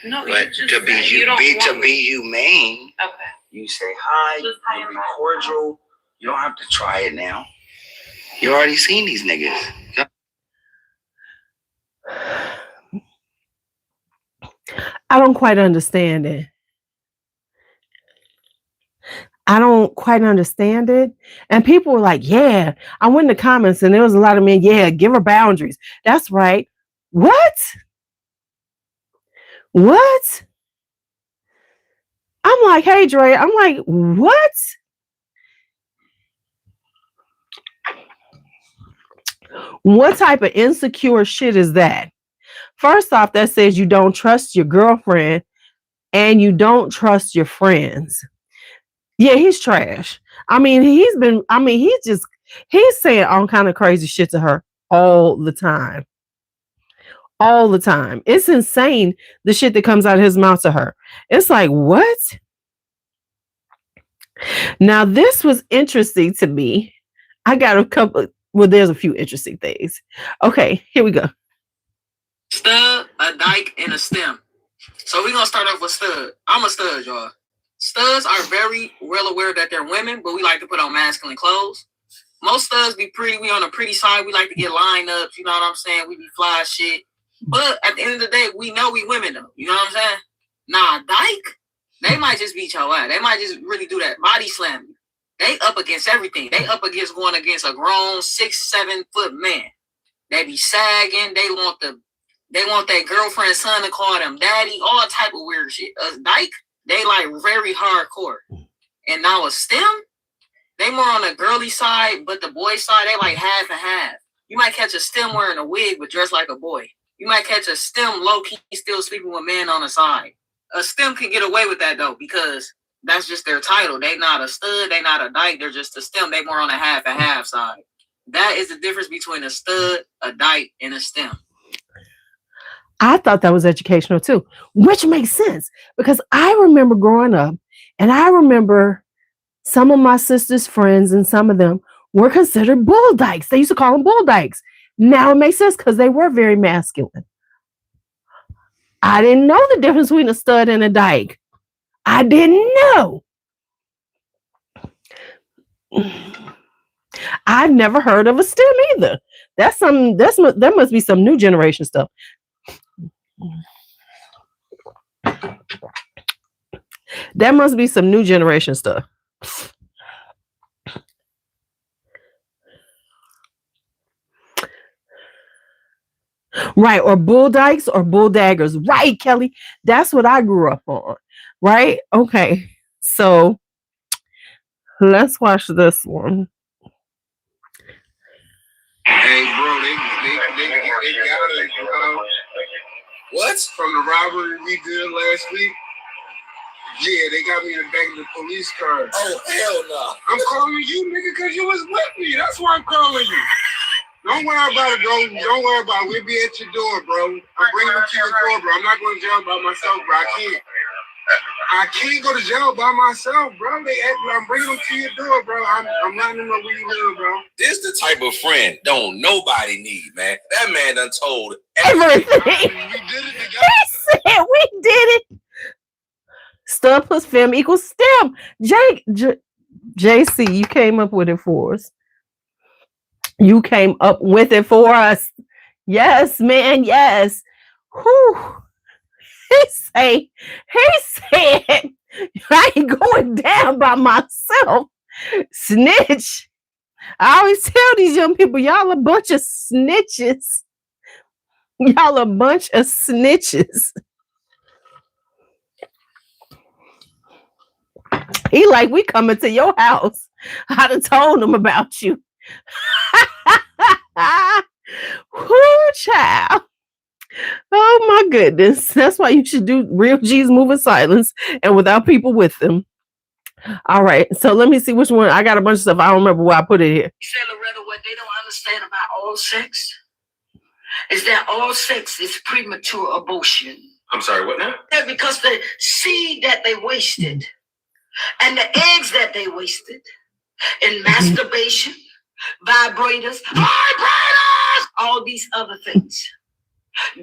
No, but to be humane, okay. You say hi. You be cordial. You don't have to try it now. You already seen these niggas. I don't quite understand it. I don't quite understand it. And people were like, yeah, I went in the comments and there was a lot of men, yeah, give her boundaries. That's right. What? What? I'm like, hey, Dre, I'm like, what? What type of insecure shit is that? First off, that says you don't trust your girlfriend and you don't trust your friends. Yeah, he's trash. I mean, he's saying all kind of crazy shit to her all the time. All the time. It's insane, the shit that comes out of his mouth to her. It's like, what? Now, this was interesting to me. I got a couple, well, there's a few interesting things. Okay, here we go. Stud, a dyke, and a stem. So we're going to start off with stud. I'm a stud, y'all. Studs are very well aware that they're women, but we like to put on masculine clothes. Most studs be pretty. We on the pretty side. We like to get lined up. You know what I'm saying? We be fly shit. But at the end of the day, we know we women, though. You know what I'm saying? Nah, dyke, they might just beat your ass. They might just really do that. Body slam you. They up against everything. They up against going against a grown 6-7 foot man. They be sagging. They want their girlfriend's son to call them daddy. All type of weird shit. A dyke, they like very hardcore. And now a stem, they more on the girly side, but the boy side, they like half and half. You might catch a STEM wearing a wig but dressed like a boy. You might catch a STEM low-key still sleeping with men on the side. A STEM can get away with that, though, because that's just their title. They not a stud. They not a dyke. They're just a STEM. They more on a half and half side. That is the difference between a stud, a dyke, and a STEM. I thought that was educational too, which makes sense because I remember growing up and I remember some of my sister's friends and some of them were considered bull dykes. They used to call them bull dykes. Now it makes sense because they were very masculine. I didn't know the difference between a stud and a dyke. I didn't know. I've never heard of a STEM either. That must be some new generation stuff. That must be some new generation stuff. Right, or bull dykes or bull daggers. Right, Kelly. That's what I grew up on. Right? Okay. So let's watch this one. Hey, bro, they got it. What? From the robbery we did last week. Yeah, they got me in the back of the police car. Oh, hell no. I'm calling you, nigga, because you was with me. That's why I'm calling you. Don't worry about it, bro. Don't worry about it. We'll be at your door, bro. I'm bringing you to your door, bro. I'm not going to jail by myself, bro. I can't go to jail by myself, bro. I'm bringing them to your door, bro. I'm letting them know where you live, bro. This the type of friend don't nobody need, man. That man done told Everything. We did it together. He said we did it. Stud plus fem equals STEM. JC, you came up with it for us. You came up with it for us. Yes, man. Yes. Whew. He said, I ain't going down by myself. Snitch. I always tell these young people, y'all a bunch of snitches. Y'all a bunch of snitches. He like, we coming to your house. I done told them about you. Whoo, child. Oh my goodness. That's why you should do real G's move in silence and without people with them. All right. So let me see which one. I got a bunch of stuff. I don't remember why I put it here. You said, Loretta, what they don't understand about all sex is that all sex is premature abortion. I'm sorry, what now? Yeah, because the seed that they wasted and the eggs that they wasted in masturbation, vibrators, all these other things.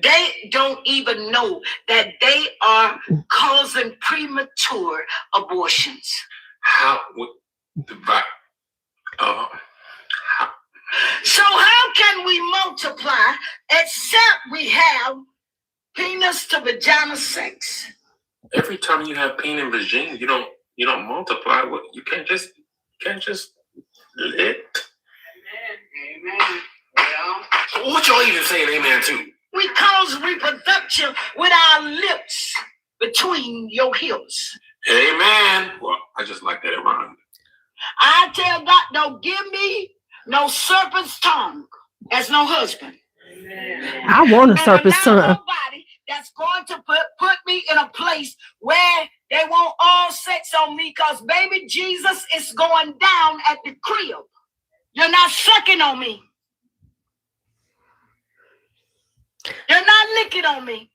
They don't even know that they are causing premature abortions. So how can we multiply except we have penis to vagina sex? Every time you have penis and vagina, you don't multiply. You can't just lick. Amen. Well, What y'all even saying amen to? we cause reproduction with our lips between your hips. Amen. Well, I just like that it rhymed. I tell God, don't give me no serpent's tongue as no husband. I want a serpent's tongue. Nobody that's going to put me in a place where they want all sex on me, because baby Jesus is going down at the crib. You're not sucking on me. You're not licking on me.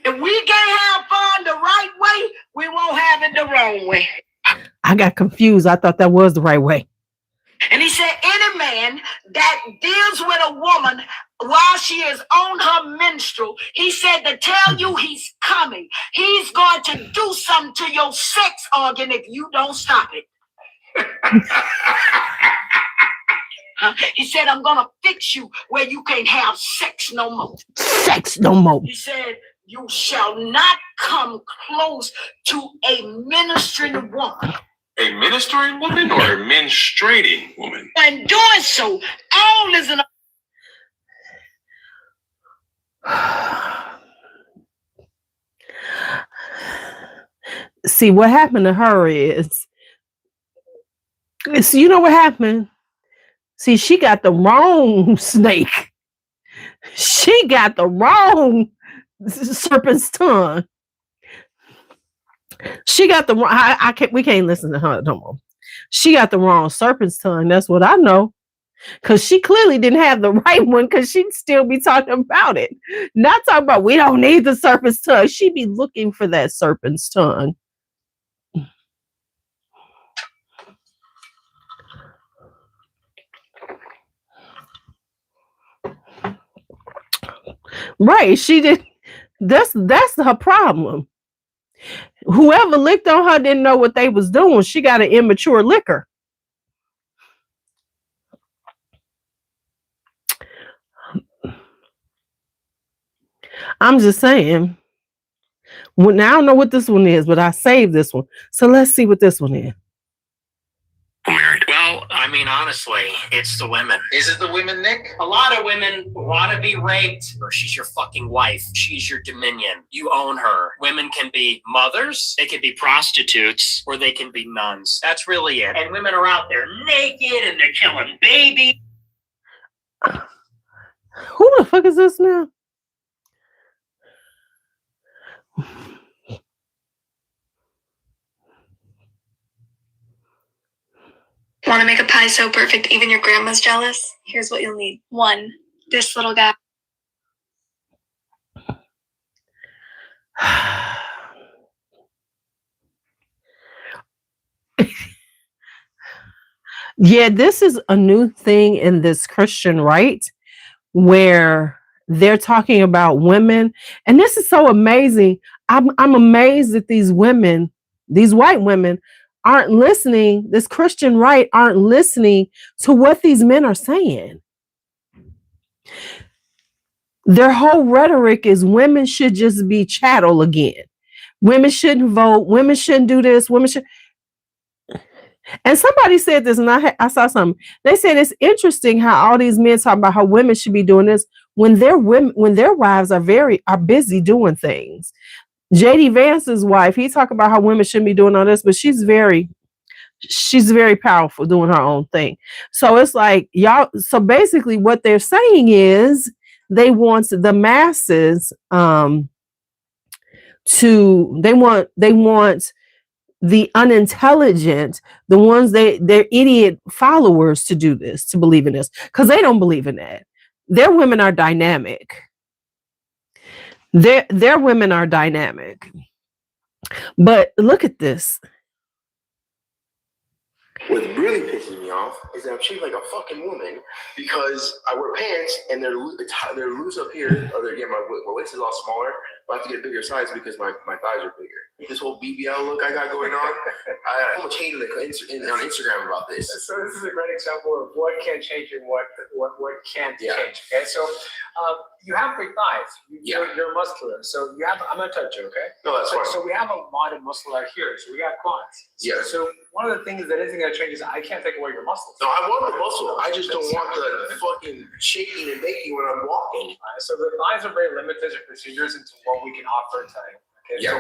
If we can't have fun the right way, we won't have it the wrong way. I got confused. I thought that was the right way. And he said, any man that deals with a woman while she is on her menstrual, he said to tell you he's coming. He's going to do something to your sex organ if you don't stop it. He said, I'm going to fix you where you can't have sex no more. Sex no more. He said, you shall not come close to a ministering woman. A ministering woman or a menstruating woman? And doing so, all is an... See, what happened to her is, you know what happened? See, she got the wrong snake. She got the wrong serpent's tongue. She got the wrong. I can't. We can't listen to her no more. She got the wrong serpent's tongue. That's what I know. Because she clearly didn't have the right one. Because she'd still be talking about it. Not talking about we don't need the serpent's tongue. She'd be looking for that serpent's tongue. Right. She did. That's her problem. Whoever licked on her didn't know what they was doing. She got an immature liquor. I'm just saying. Well, now I don't know what this one is, but I saved this one. So let's see what this one is. Well, I mean, honestly, it's the women. Is it the women, Nick? A lot of women want to be raped, or she's your fucking wife. She's your dominion. You own her. Women can be mothers, they can be prostitutes, or they can be nuns. That's really it. And women are out there naked and they're killing babies. Who the fuck is this now? Want to make a pie so perfect even your grandma's jealous? Here's what you'll need. 1, this little guy. Yeah, this is a new thing in this Christian right where they're talking about women. And this is so amazing. I'm amazed that these women, these white women, aren't listening. This Christian right aren't listening to what these men are saying. Their whole rhetoric is women should just be chattel again. Women shouldn't vote. Women shouldn't do this. Women should. And somebody said this, and I saw something. They said it's interesting how all these men talk about how women should be doing this when their wives are busy doing things. JD Vance's wife, he talked about how women shouldn't be doing all this, but she's very powerful doing her own thing. So it's like y'all. So basically, what they're saying is they want the masses they want the unintelligent, the ones their idiot followers to do this, to believe in this, because they don't believe in that. Their women are dynamic. Their women are dynamic. But look at this. What really pisses me off is that I'm shaped like a fucking woman because I wear pants and they're loose up here. Or my waist is all smaller. But I have to get a bigger size because my thighs are bigger. This whole BBL look I got going on, I'm much hating on Instagram about this. So this is a great example of what can change and what can't change. Okay, so you have big thighs. You're muscular. So you have. I'm gonna touch you. Okay. No, that's fine. So we have a lot of muscle out here. So we got quads. Yeah. So one of the things that isn't gonna change is I can't take away your muscles. No, I want the muscle. I just don't want the fucking shaking and baking when I'm walking. So the thighs are very limited to procedures into what we can offer today. Okay. Yeah.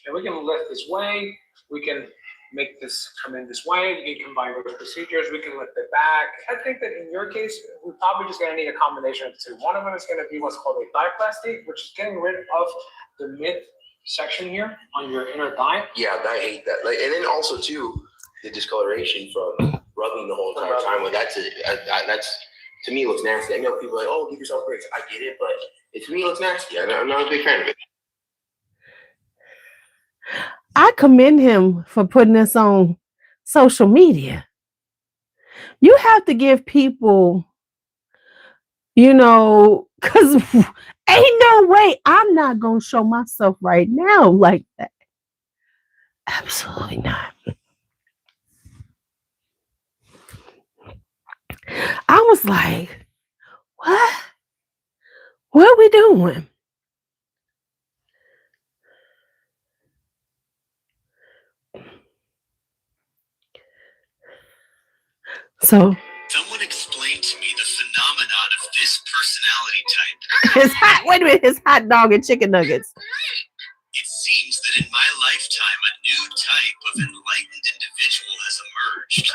So we can lift this way. We can make this come in this way. We can combine those procedures. We can lift it back. I think that in your case, we're probably just going to need a combination of the two. One of them is going to be what's called a thighplasty, which is getting rid of the mid section here on your inner thigh. Yeah, I hate that. Like, and then also too, the discoloration from rubbing the whole entire time. When that's to me, it looks nasty. I know people are like, oh, give yourself breaks. I get it, but to me, it looks nasty. I'm not a big fan of it. I commend him for putting this on social media. You have to give people, because ain't no way I'm not going to show myself right now like that. Absolutely not. I was like, what? What are we doing? So someone explain to me the phenomenon of this personality type. Wait a minute, his hot dog and chicken nuggets. It seems that in my lifetime, a new type of enlightened individual has emerged.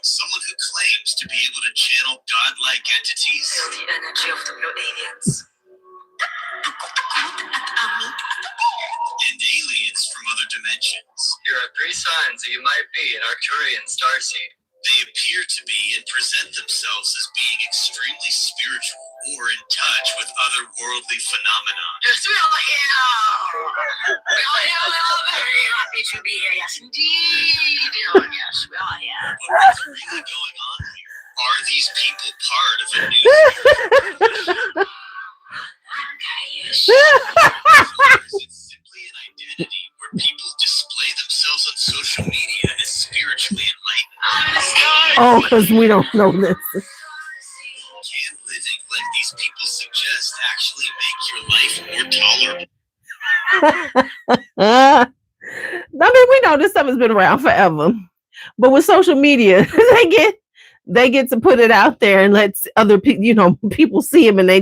Someone who claims to be able to channel godlike entities. The energy of the blue aliens. And aliens from other dimensions. Here are 3 signs that you might be an Arcturian starseed. They appear to be and present themselves as being extremely spiritual or in touch with otherworldly phenomena. Yes, we are here. We are here. We are very happy to be here. Yes, indeed. Oh, yes, we are here. But what's really going on here? Are these people part of a new Yes. or is it simply an identity where people display themselves on social media as spiritually enlightened? Oh, because we don't know this. Can living like these people suggest actually make your life more tolerable? I mean, we know this stuff has been around forever, but with social media, they get to put it out there and let other people, people see them, and they.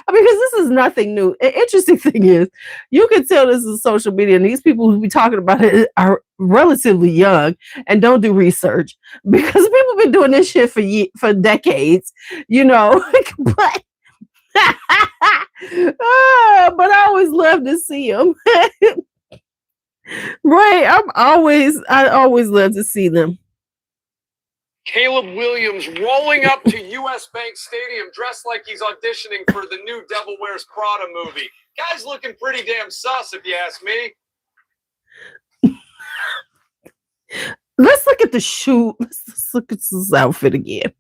Because this is nothing new. An interesting thing is, you can tell this is social media, and these people who be talking about it are relatively young and don't do research, because people have been doing this shit for decades, but. But I always love to see them. Right, I always love to see them. Caleb Williams rolling up to U.S. Bank Stadium dressed like he's auditioning for the new Devil Wears Prada movie. Guy's looking pretty damn sus, if you ask me. Let's look at the shoe. Let's look at this outfit again.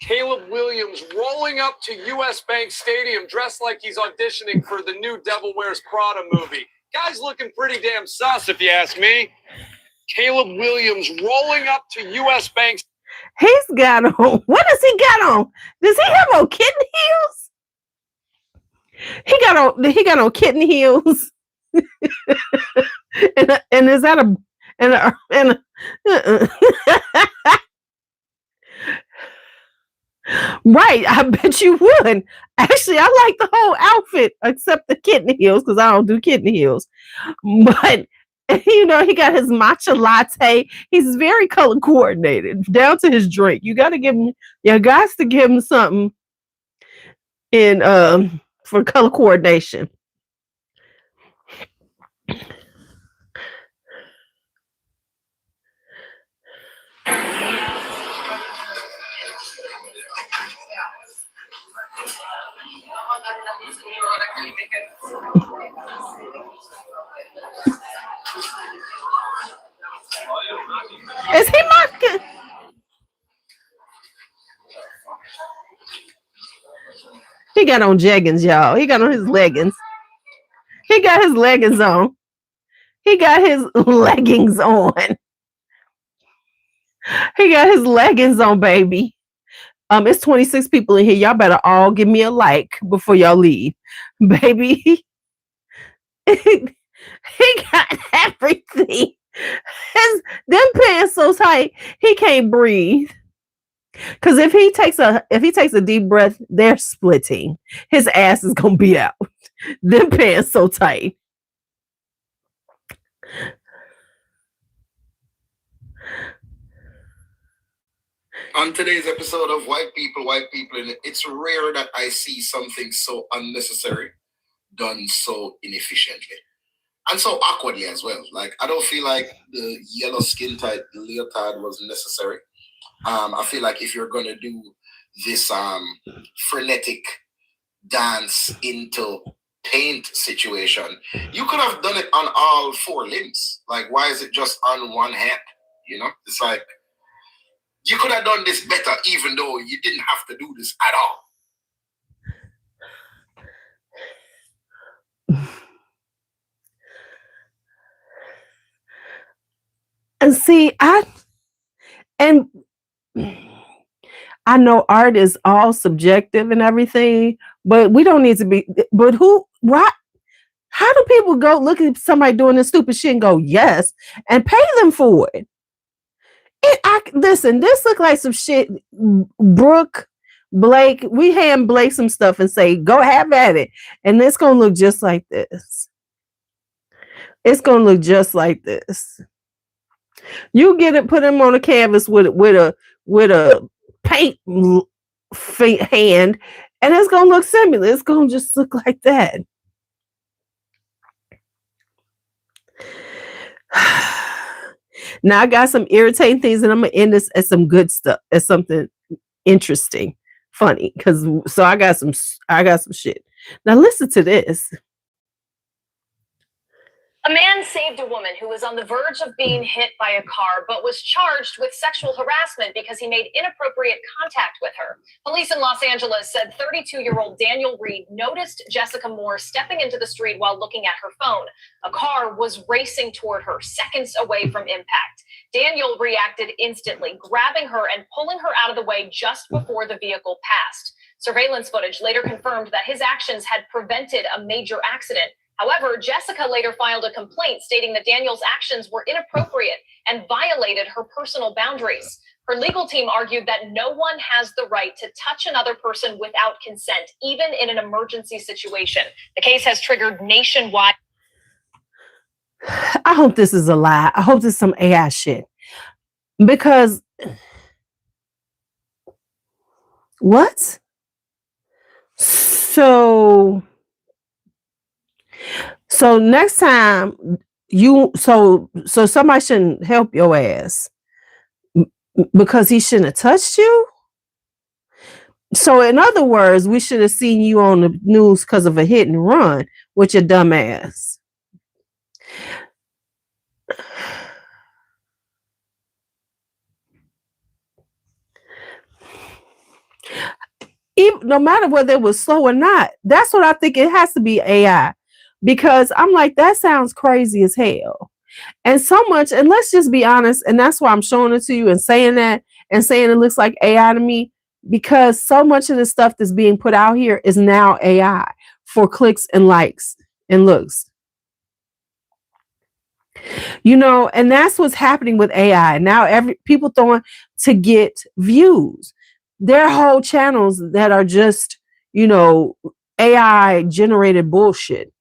Caleb Williams rolling up to U.S. Bank Stadium dressed like he's auditioning for the new Devil Wears Prada movie. Guy's looking pretty damn sus, if you ask me. Caleb Williams rolling up to U.S. Bank. He's got on. What does he got on? Does he have on kitten heels? He got on kitten heels. and is that a Right, I bet you would. Actually, I like the whole outfit except the kitten heels, because I don't do kitten heels. But he got his matcha latte. He's very color coordinated down to his drink. You got to give him. You guys to give him something in for color coordination. Is he mocking? He got on jeggings, y'all. He got on his leggings. He got his leggings on. He got his leggings on. He got his leggings on, baby. It's 26 people in here. Y'all better all give me a like before y'all leave. Baby. He got everything. Them pants so tight, he can't breathe. Because if he takes a deep breath, they're splitting. His ass is gonna be out. Them pants so tight. On today's episode of White People, and it's rare that I see something so unnecessary done so inefficiently. And so awkwardly as well. Like, I don't feel like the yellow skin tight leotard was necessary. I feel like if you're gonna do this frenetic dance into paint situation, you could have done it on all 4 limbs. Like, why is it just on one hand? It's like you could have done this better, even though you didn't have to do this at all. And see, I know art is all subjective and everything, but we don't need to be. But why? How do people go look at somebody doing this stupid shit and go yes and pay them for it? Listen, this look like some shit. Blake, we hand Blake some stuff and say, go have at it. And it's going to look just like this. It's gonna look just like this. You get it, put him on a canvas with a paint hand, and it's gonna look similar. It's gonna just look like that. Now I got some irritating things, and I'm gonna end this as some good stuff, as something interesting, funny. So I got some shit. Now listen to this. A man saved a woman who was on the verge of being hit by a car, but was charged with sexual harassment because he made inappropriate contact with her. Police in Los Angeles said 32-year-old Daniel Reed noticed Jessica Moore stepping into the street while looking at her phone. A car was racing toward her seconds away from impact. Daniel reacted instantly, grabbing her and pulling her out of the way just before the vehicle passed. Surveillance footage later confirmed that his actions had prevented a major accident. However, Jessica later filed a complaint stating that Daniel's actions were inappropriate and violated her personal boundaries. Her legal team argued that no one has the right to touch another person without consent, even in an emergency situation. The case has triggered nationwide. I hope this is a lie. I hope this is some AI shit. Because what? So next time so somebody shouldn't help your ass because he shouldn't have touched you. So in other words, we should have seen you on the news because of a hit and run with your dumb ass. Even, no matter whether it was slow or not, that's what I think. It has to be AI, because I'm like, that sounds crazy as hell. And so much, and let's just be honest, and that's why I'm showing it to you and saying that and saying it looks like AI to me, because so much of the stuff that's being put out here is now AI for clicks and likes and looks. You know, and that's what's happening with AI. Now people throwing to get views. There are whole channels that are just, you know, AI generated bullshit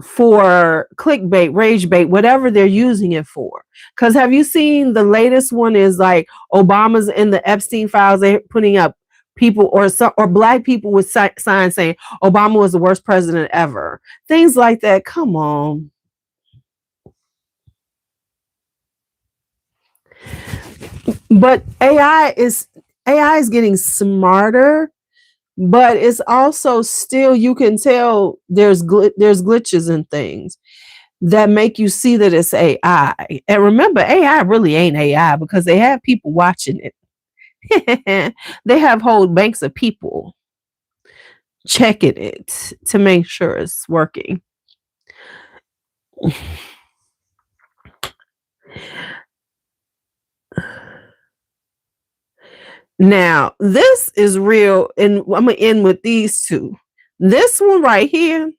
for clickbait, rage bait, whatever they're using it for. Because have you seen the latest one is like Obama's in the Epstein files, they're putting up people or black people with signs saying Obama was the worst president ever. Things like that. Come on. But AI is getting smarter, but it's also still, you can tell there's glitches and things that make you see that it's AI. And remember, AI really ain't AI because they have people watching it. They have whole banks of people checking it to make sure it's working. Now, this is real, and I'm going to end with these two. This one right here.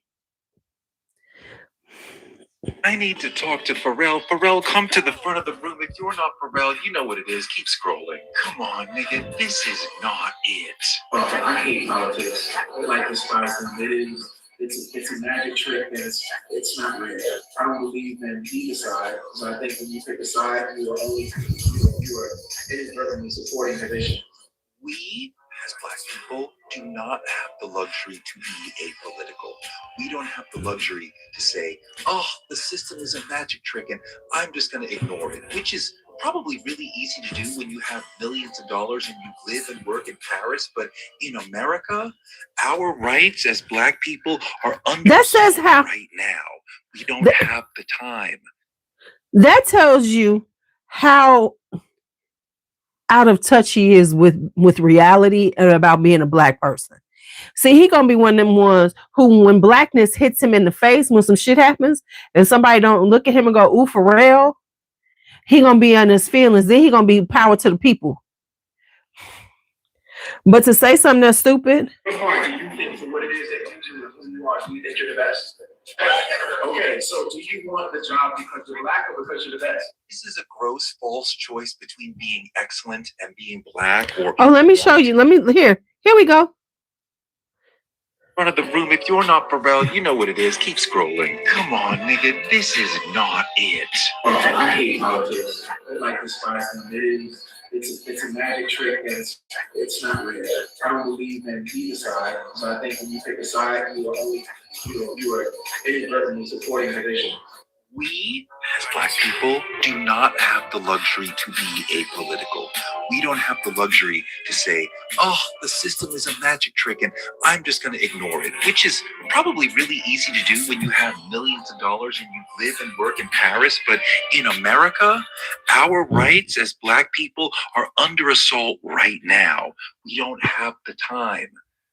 I need to talk to Pharrell. Pharrell, come to the front of the room. If you're not Pharrell, you know what it is. Keep scrolling. Come on, nigga. This is not it. Well, I hate politics. I like this person. It's a magic trick, and it's not real. I don't believe in either side, because I think when you pick a side, you are inadvertently supporting the vision. We, as Black people, do not have the luxury to be apolitical. We don't have the luxury to say, oh, the system is a magic trick and I'm just going to ignore it, which is probably really easy to do when you have millions of dollars and you live and work in Paris. But in America, our rights as Black people are under right now. We don't have the time. That tells you how out of touch he is with reality and about being a Black person. See, he gonna be one of them ones who, when Blackness hits him in the face, when some shit happens and somebody don't look at him and go, ooh, for real, he gonna be on his feelings. Then he gonna be power to the people. But to say something that's stupid. What part do you think for what it is that you do, who you are, do you think you're the best? Okay, so do you want the job because you're Black or because you're the best? This is a gross false choice between being excellent and being Black. Or let me show you. Here we go. Front of the room. If you're not Pharrell, you know what it is. Keep scrolling. Come on, nigga. This is not it. I hate politics. I like this person. It's a magic trick and it's not real. I don't believe in either side. So I think when you pick a side, you are inadvertently supporting the vision. We, as Black people, do not have the luxury to be apolitical. We don't have the luxury to say, oh, the system is a magic trick and I'm just going to ignore it, which is probably really easy to do when you have millions of dollars and you live and work in Paris. But in America, our rights as Black people are under assault right now. We don't have the time.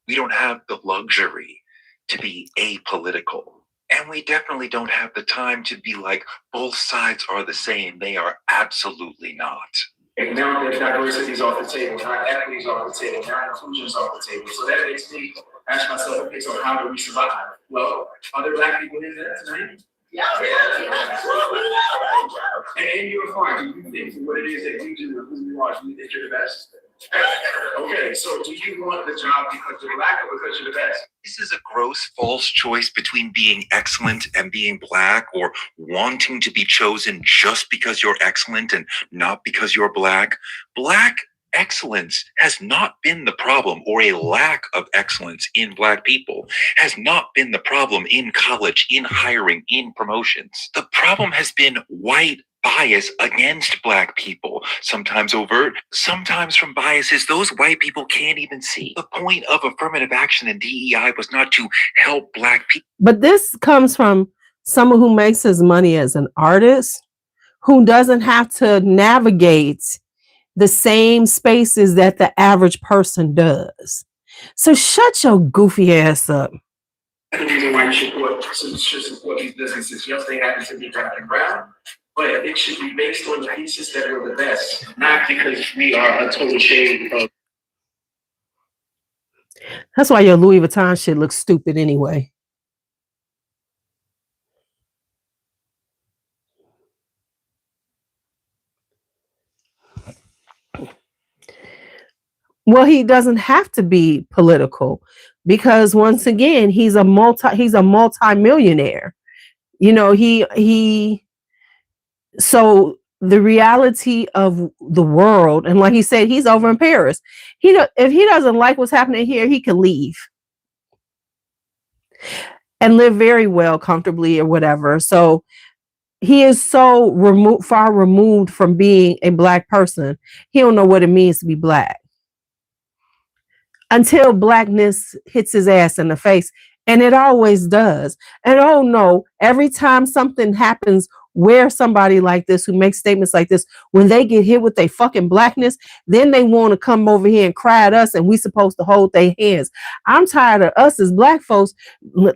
We don't have the luxury to be apolitical. And we definitely don't have the time to be like, both sides are the same. They are absolutely not. And now there's diversity's off the table, now equity's off the table, now inclusion's off the table. So that makes me ask myself, okay, so how do we survive? Well, are there Black people in there tonight? Yeah. And you're fine. Do you think for what it is that you do and who you are, do you think you're the best? Okay, so do you want the job because you're Black or because you're the best? This is a gross false choice between being excellent and being Black, or wanting to be chosen just because you're excellent and not because you're Black. Black excellence has not been the problem, or a lack of excellence in Black people has not been the problem in college, in hiring, in promotions. The problem has been white bias against Black people, sometimes overt, sometimes from biases those white people can't even see. The point of affirmative action and DEI was not to help Black people. But this comes from someone who makes his money as an artist, who doesn't have to navigate the same spaces that the average person does. So shut your goofy ass up. The reason why you should support these businesses, yes, they happen to be Black and brown, but it should be based on the thesis that we're the best, not because we are a total shade of. That's why your Louis Vuitton shit looks stupid anyway. Well, he doesn't have to be political because once again, he's a multi-millionaire. You know, so the reality of the world, and like he said, he's over in Paris. If he doesn't like what's happening here, he can leave and live very well, comfortably, or whatever. So he is so far removed from being a Black person. He don't know what it means to be Black until Blackness hits his ass in the face, and it always does. And oh no, every time something happens where somebody like this who makes statements like this, when they get hit with their fucking Blackness, then they want to come over here and cry at us and we supposed to hold their hands. I'm tired of us as Black folks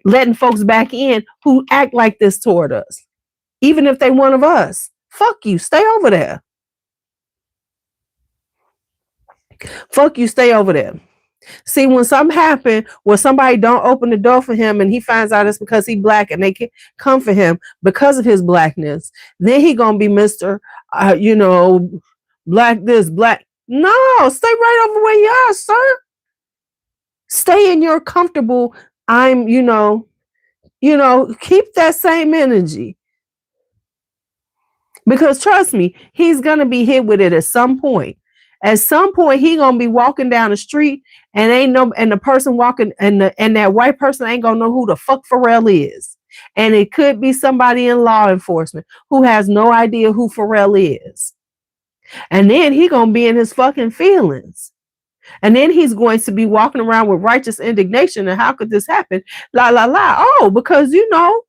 letting folks back in who act like this toward us. Even if they one of us. Fuck you, stay over there. Fuck you, stay over there. See, when something happen where somebody don't open the door for him and he finds out it's because he Black and they can come for him because of his Blackness, then he gonna be Mr. Black this, Black. No, stay right over where you are, sir. Stay in your comfortable, keep that same energy. Because trust me, he's gonna be hit with it at some point. At some point, he gonna be walking down the street and the person walking and that white person ain't gonna know who the fuck Pharrell is. And it could be somebody in law enforcement who has no idea who Pharrell is. And then he gonna be in his fucking feelings. And then he's going to be walking around with righteous indignation. And how could this happen? La la la. Oh, because them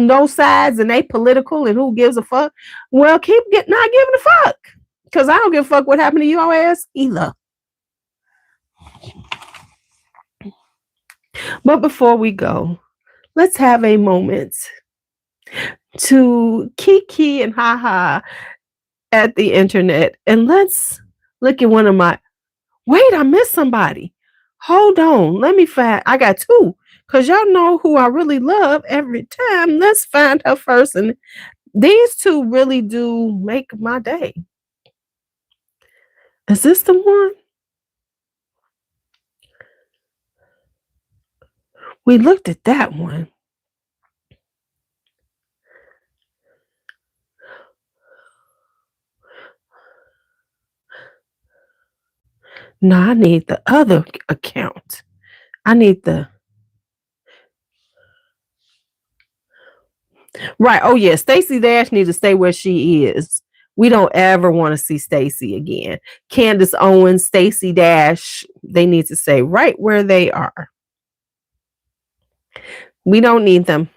no sides and they political and who gives a fuck. Well, not giving a fuck. Because I don't give a fuck what happened to your ass either. But before we go, let's have a moment to kiki and haha at the internet. And let's look at one of my... Wait, I missed somebody. Hold on. Let me find... I got two. Because y'all know who I really love every time. Let's find her first. And these two really do make my day. Is this the one? We looked at that one. No, I need the other account. I need the right. Oh yeah, Stacey Dash needs to stay where she is. We don't ever want to see Stacey again. Candace Owens, Stacey Dash, they need to stay right where they are. We don't need them.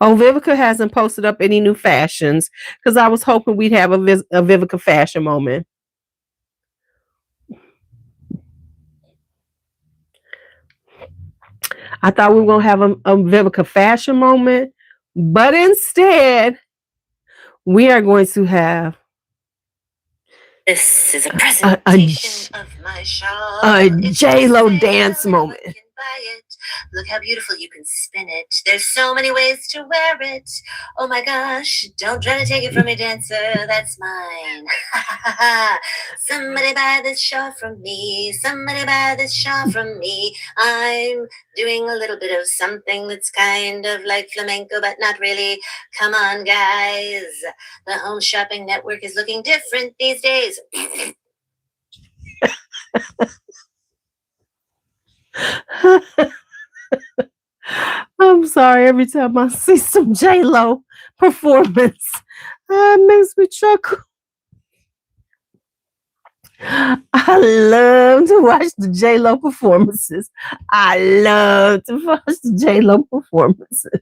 Oh, Vivica hasn't posted up any new fashions because I was hoping we'd have a Vivica fashion moment. I thought we were going to have a Vivica fashion moment, but instead, we are going to have This is a presentation of my shawl. a J-Lo dance moment. Look how beautiful you can spin it. There's so many ways to wear it. Oh my gosh, don't try to take it from me, dancer. That's mine. Somebody buy this shawl from me. Somebody buy this shawl from me. I'm doing a little bit of something that's kind of like flamenco, but not really. Come on, guys. The Home Shopping Network is looking different these days. I'm sorry. Every time I see some J-Lo performance, it makes me chuckle. I love to watch the J-Lo performances. I love to watch the J-Lo performances.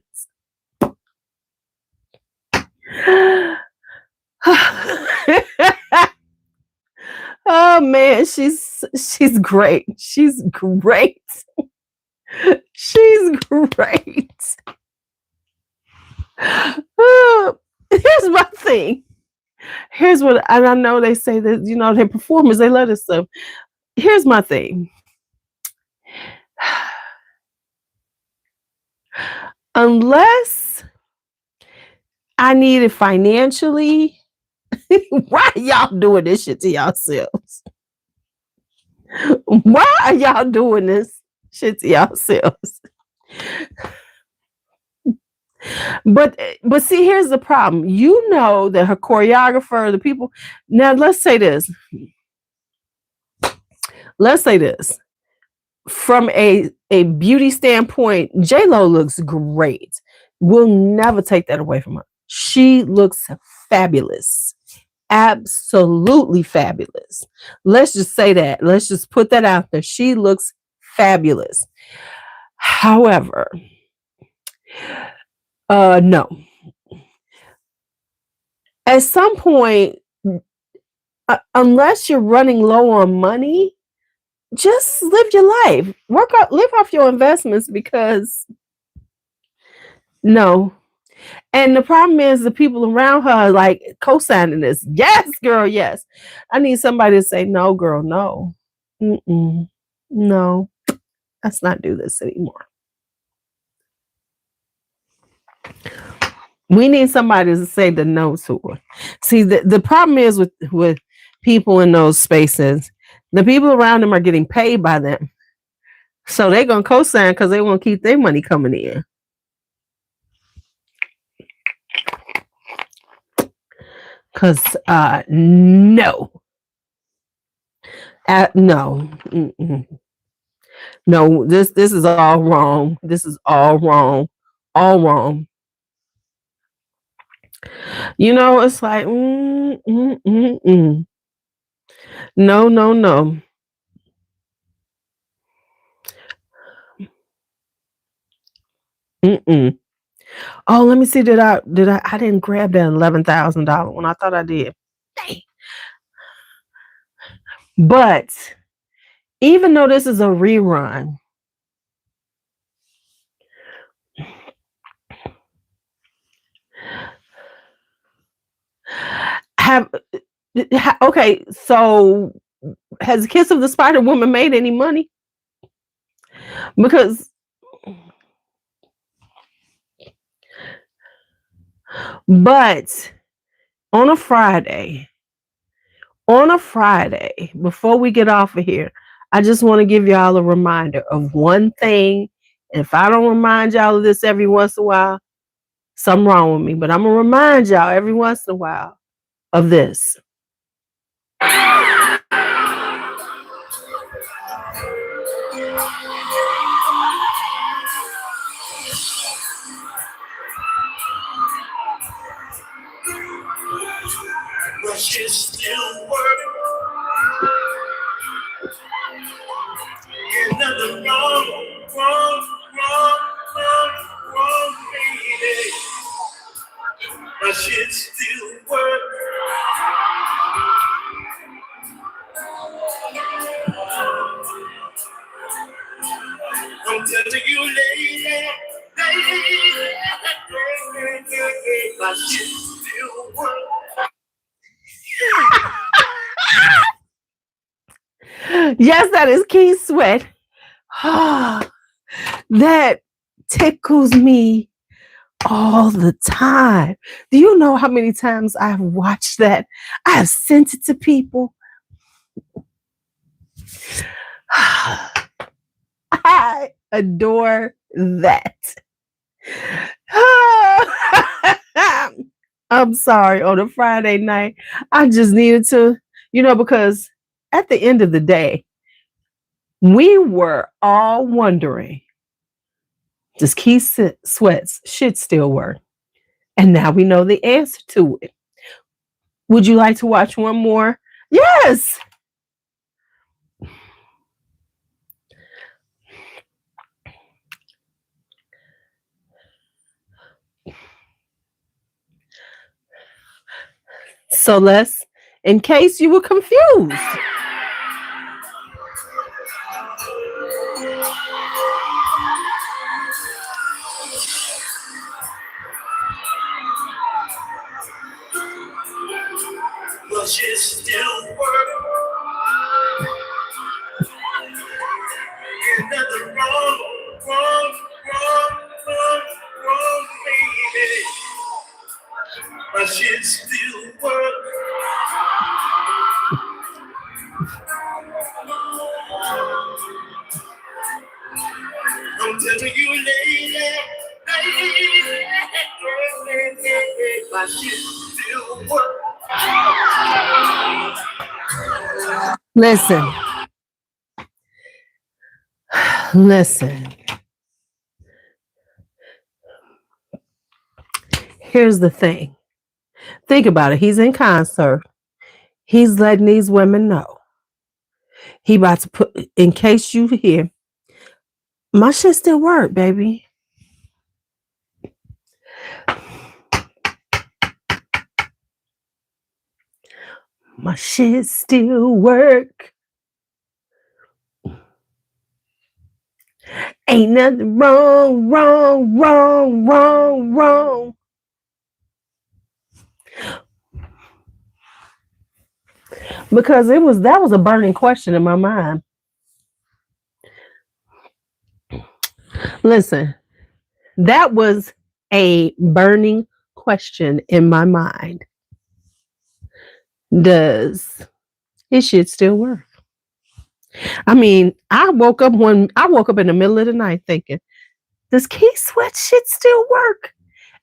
Oh man, she's great. She's great. She's great. Here's my thing. Here's what, and I know they say that, you know, their performers, they let us stuff. Here's my thing. Unless I need it financially, why are y'all doing this shit to yourselves? Why are y'all doing this shit to yourselves? But see, here's the problem. You know that her choreographer, the people. Now let's say this. From a beauty standpoint, J-Lo looks great. We'll never take that away from her. She looks fabulous. Absolutely fabulous. Let's just say that. Let's just put that out there. She looks fabulous. However, no. At some point, unless you're running low on money, just live your life. Live off your investments, because no. And the problem is the people around her are like co-signing this. Yes, girl, yes. I need somebody to say, no, girl, no. No, let's not do this anymore. We need somebody to say the no to her. See, the problem is with people in those spaces, the people around them are getting paid by them. So they're going to co-sign because they want to keep their money coming in. Because, no. No. No, this is all wrong. This is all wrong. All wrong. You know, it's like, No. Oh, let me see. I didn't grab that $11,000 one. I thought I did. Dang. But even though this is a rerun, okay, so has Kiss of the Spider Woman made any money? Because but on a Friday, before we get off of here, I just want to give y'all a reminder of one thing. If I don't remind y'all of this every once in a while, something wrong with me. But I'm going to remind y'all every once in a while of this. But you still work. There's nothing wrong, baby. My shit still work. I'm telling you, lady, my shit still work. Yes, that is Keith Sweat. That tickles me all the time. Do you know how many times I've watched that? I have sent it to people. I adore that. I'm sorry, on a Friday night, I just needed to, because at the end of the day, we were all wondering, does Keith Sweat's shit still work? And now we know the answer to it. Would you like to watch one more? Yes. So in case you were confused. But you still work. There's nothing wrong, baby. My shit still work. I'm telling you, lady, my shit still work. Listen. Here's the thing. Think about it. He's in concert. He's letting these women know. He about to put, in case you hear, my shit still work, baby. My shit still work. Ain't nothing wrong. Because that was a burning question in my mind. Listen, that was a burning question in my mind. Does his shit still work? I mean, I woke up in the middle of the night thinking, does Keith Sweat shit still work?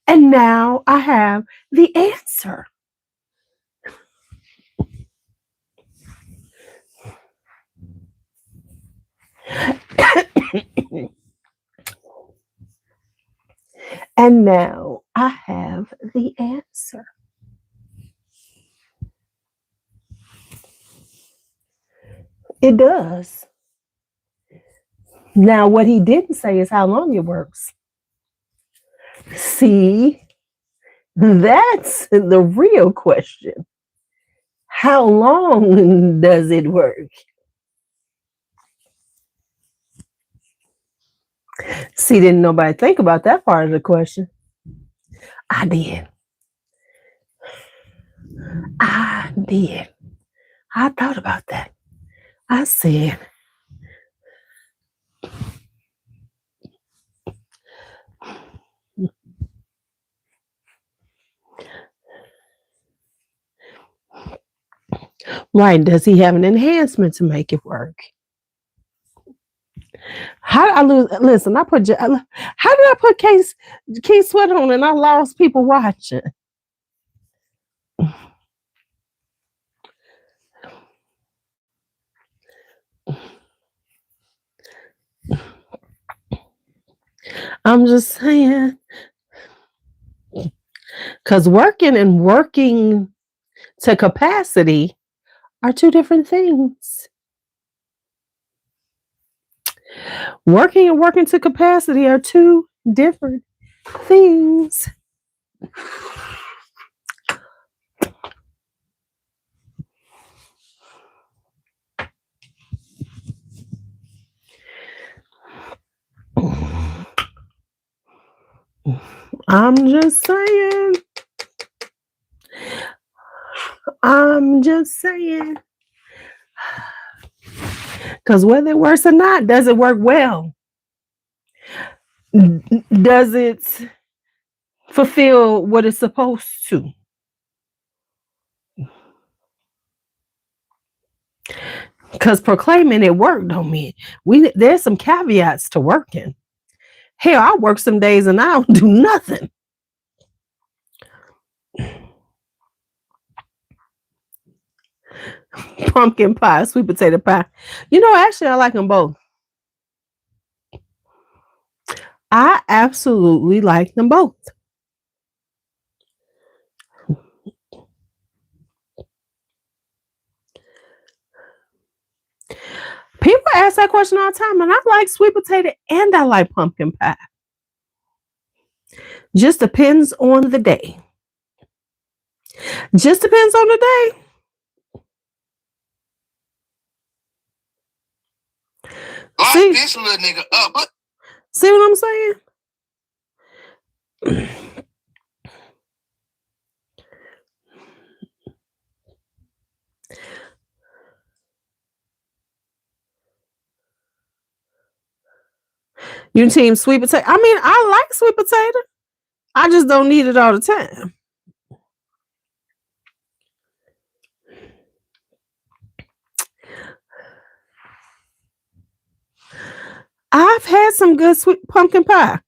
And now I have the answer. And now I have the answer. It does. Now, what he didn't say is how long it works. See, that's the real question. How long does it work? See, didn't nobody think about that part of the question. I did. I thought about that. I said, right, does he have an enhancement to make it work? How did I lose? Listen, how did I put Keith Sweat on and I lost people watching? I'm just saying. Because working and working to capacity are two different things. Working and working to capacity are two different things. I'm just saying. I'm just saying. Because whether it works or not, does it work well? Does it fulfill what it's supposed to? Because proclaiming it worked don't mean there's some caveats to working. Hell, I work some days and I don't do nothing. Pumpkin pie, sweet potato pie. You know, actually, I like them both. I absolutely like them both. People ask that question all the time, and I like sweet potato and I like pumpkin pie. Just depends on the day. Just depends on the day. Lock this little nigga up. See what I'm saying? You team sweet potato? I mean, I like sweet potato. I just don't need it all the time. I've had some good sweet pumpkin pie.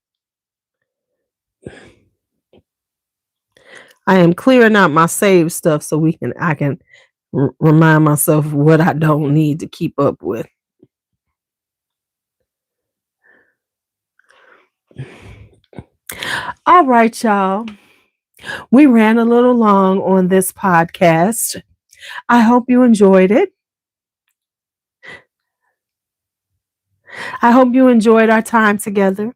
I am clearing out my saved stuff so I can remind myself what I don't need to keep up with. All right, y'all. We ran a little long on this podcast. I hope you enjoyed it. I hope you enjoyed our time together.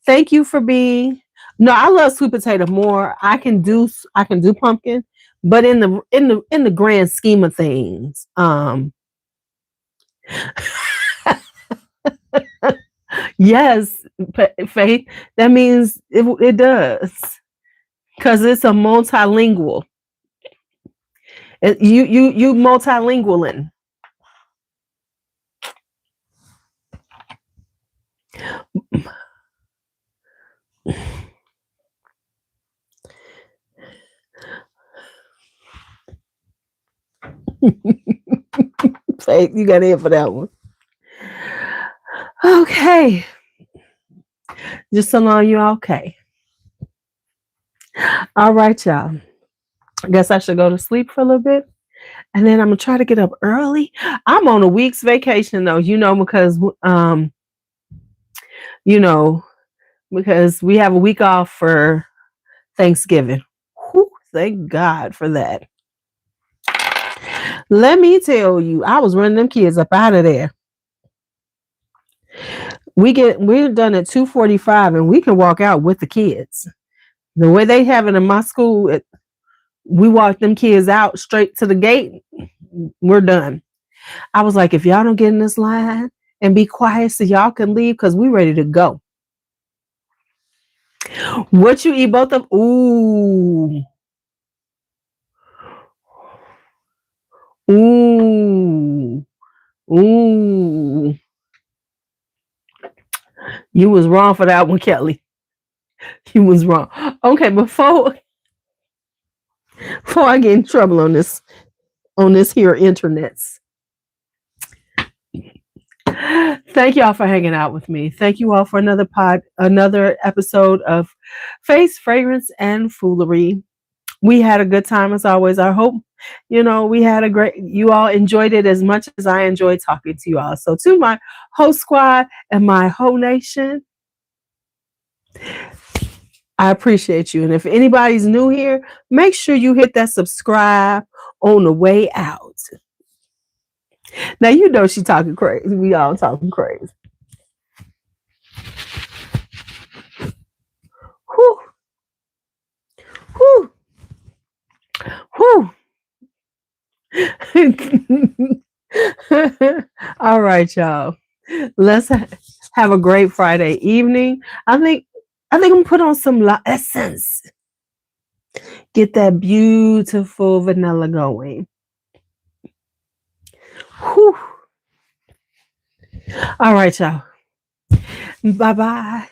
Thank you for being. No, I love sweet potato more. I can do pumpkin, but in the grand scheme of things, yes, Faith. That means it does, because it's a multilingual. You multilingualing. Faith, you got in for that one. Okay. Just so long you okay. All right, y'all. I guess I should go to sleep for a little bit. And then I'm gonna try to get up early. I'm on a week's vacation though, because because we have a week off for Thanksgiving. Whew, thank God for that. Let me tell you, I was running them kids up out of there. We're done at 2:45 and we can walk out with the kids. The way they have it in my school, we walk them kids out straight to the gate. We're done. I was like, if y'all don't get in this line and be quiet so y'all can leave, because we're ready to go. What you eat both of? Ooh. Ooh. Ooh. You was wrong for that one, Kelly. You was wrong. Okay, before I get in trouble on this here internets, Thank y'all for hanging out with me. Thank you all for another episode of Face, Fragrance, and Foolery. We had a good time as always. I hope, you all enjoyed it as much as I enjoyed talking to you all. So to my host squad and my whole nation, I appreciate you. And if anybody's new here, make sure you hit that subscribe on the way out. Now, she talking crazy. We all talking crazy. Whew. Whew. Whew. All right, y'all. Let's have a great Friday evening. I think I'm gonna put on some essence. Get that beautiful vanilla going. Whew. All right, y'all. Bye-bye.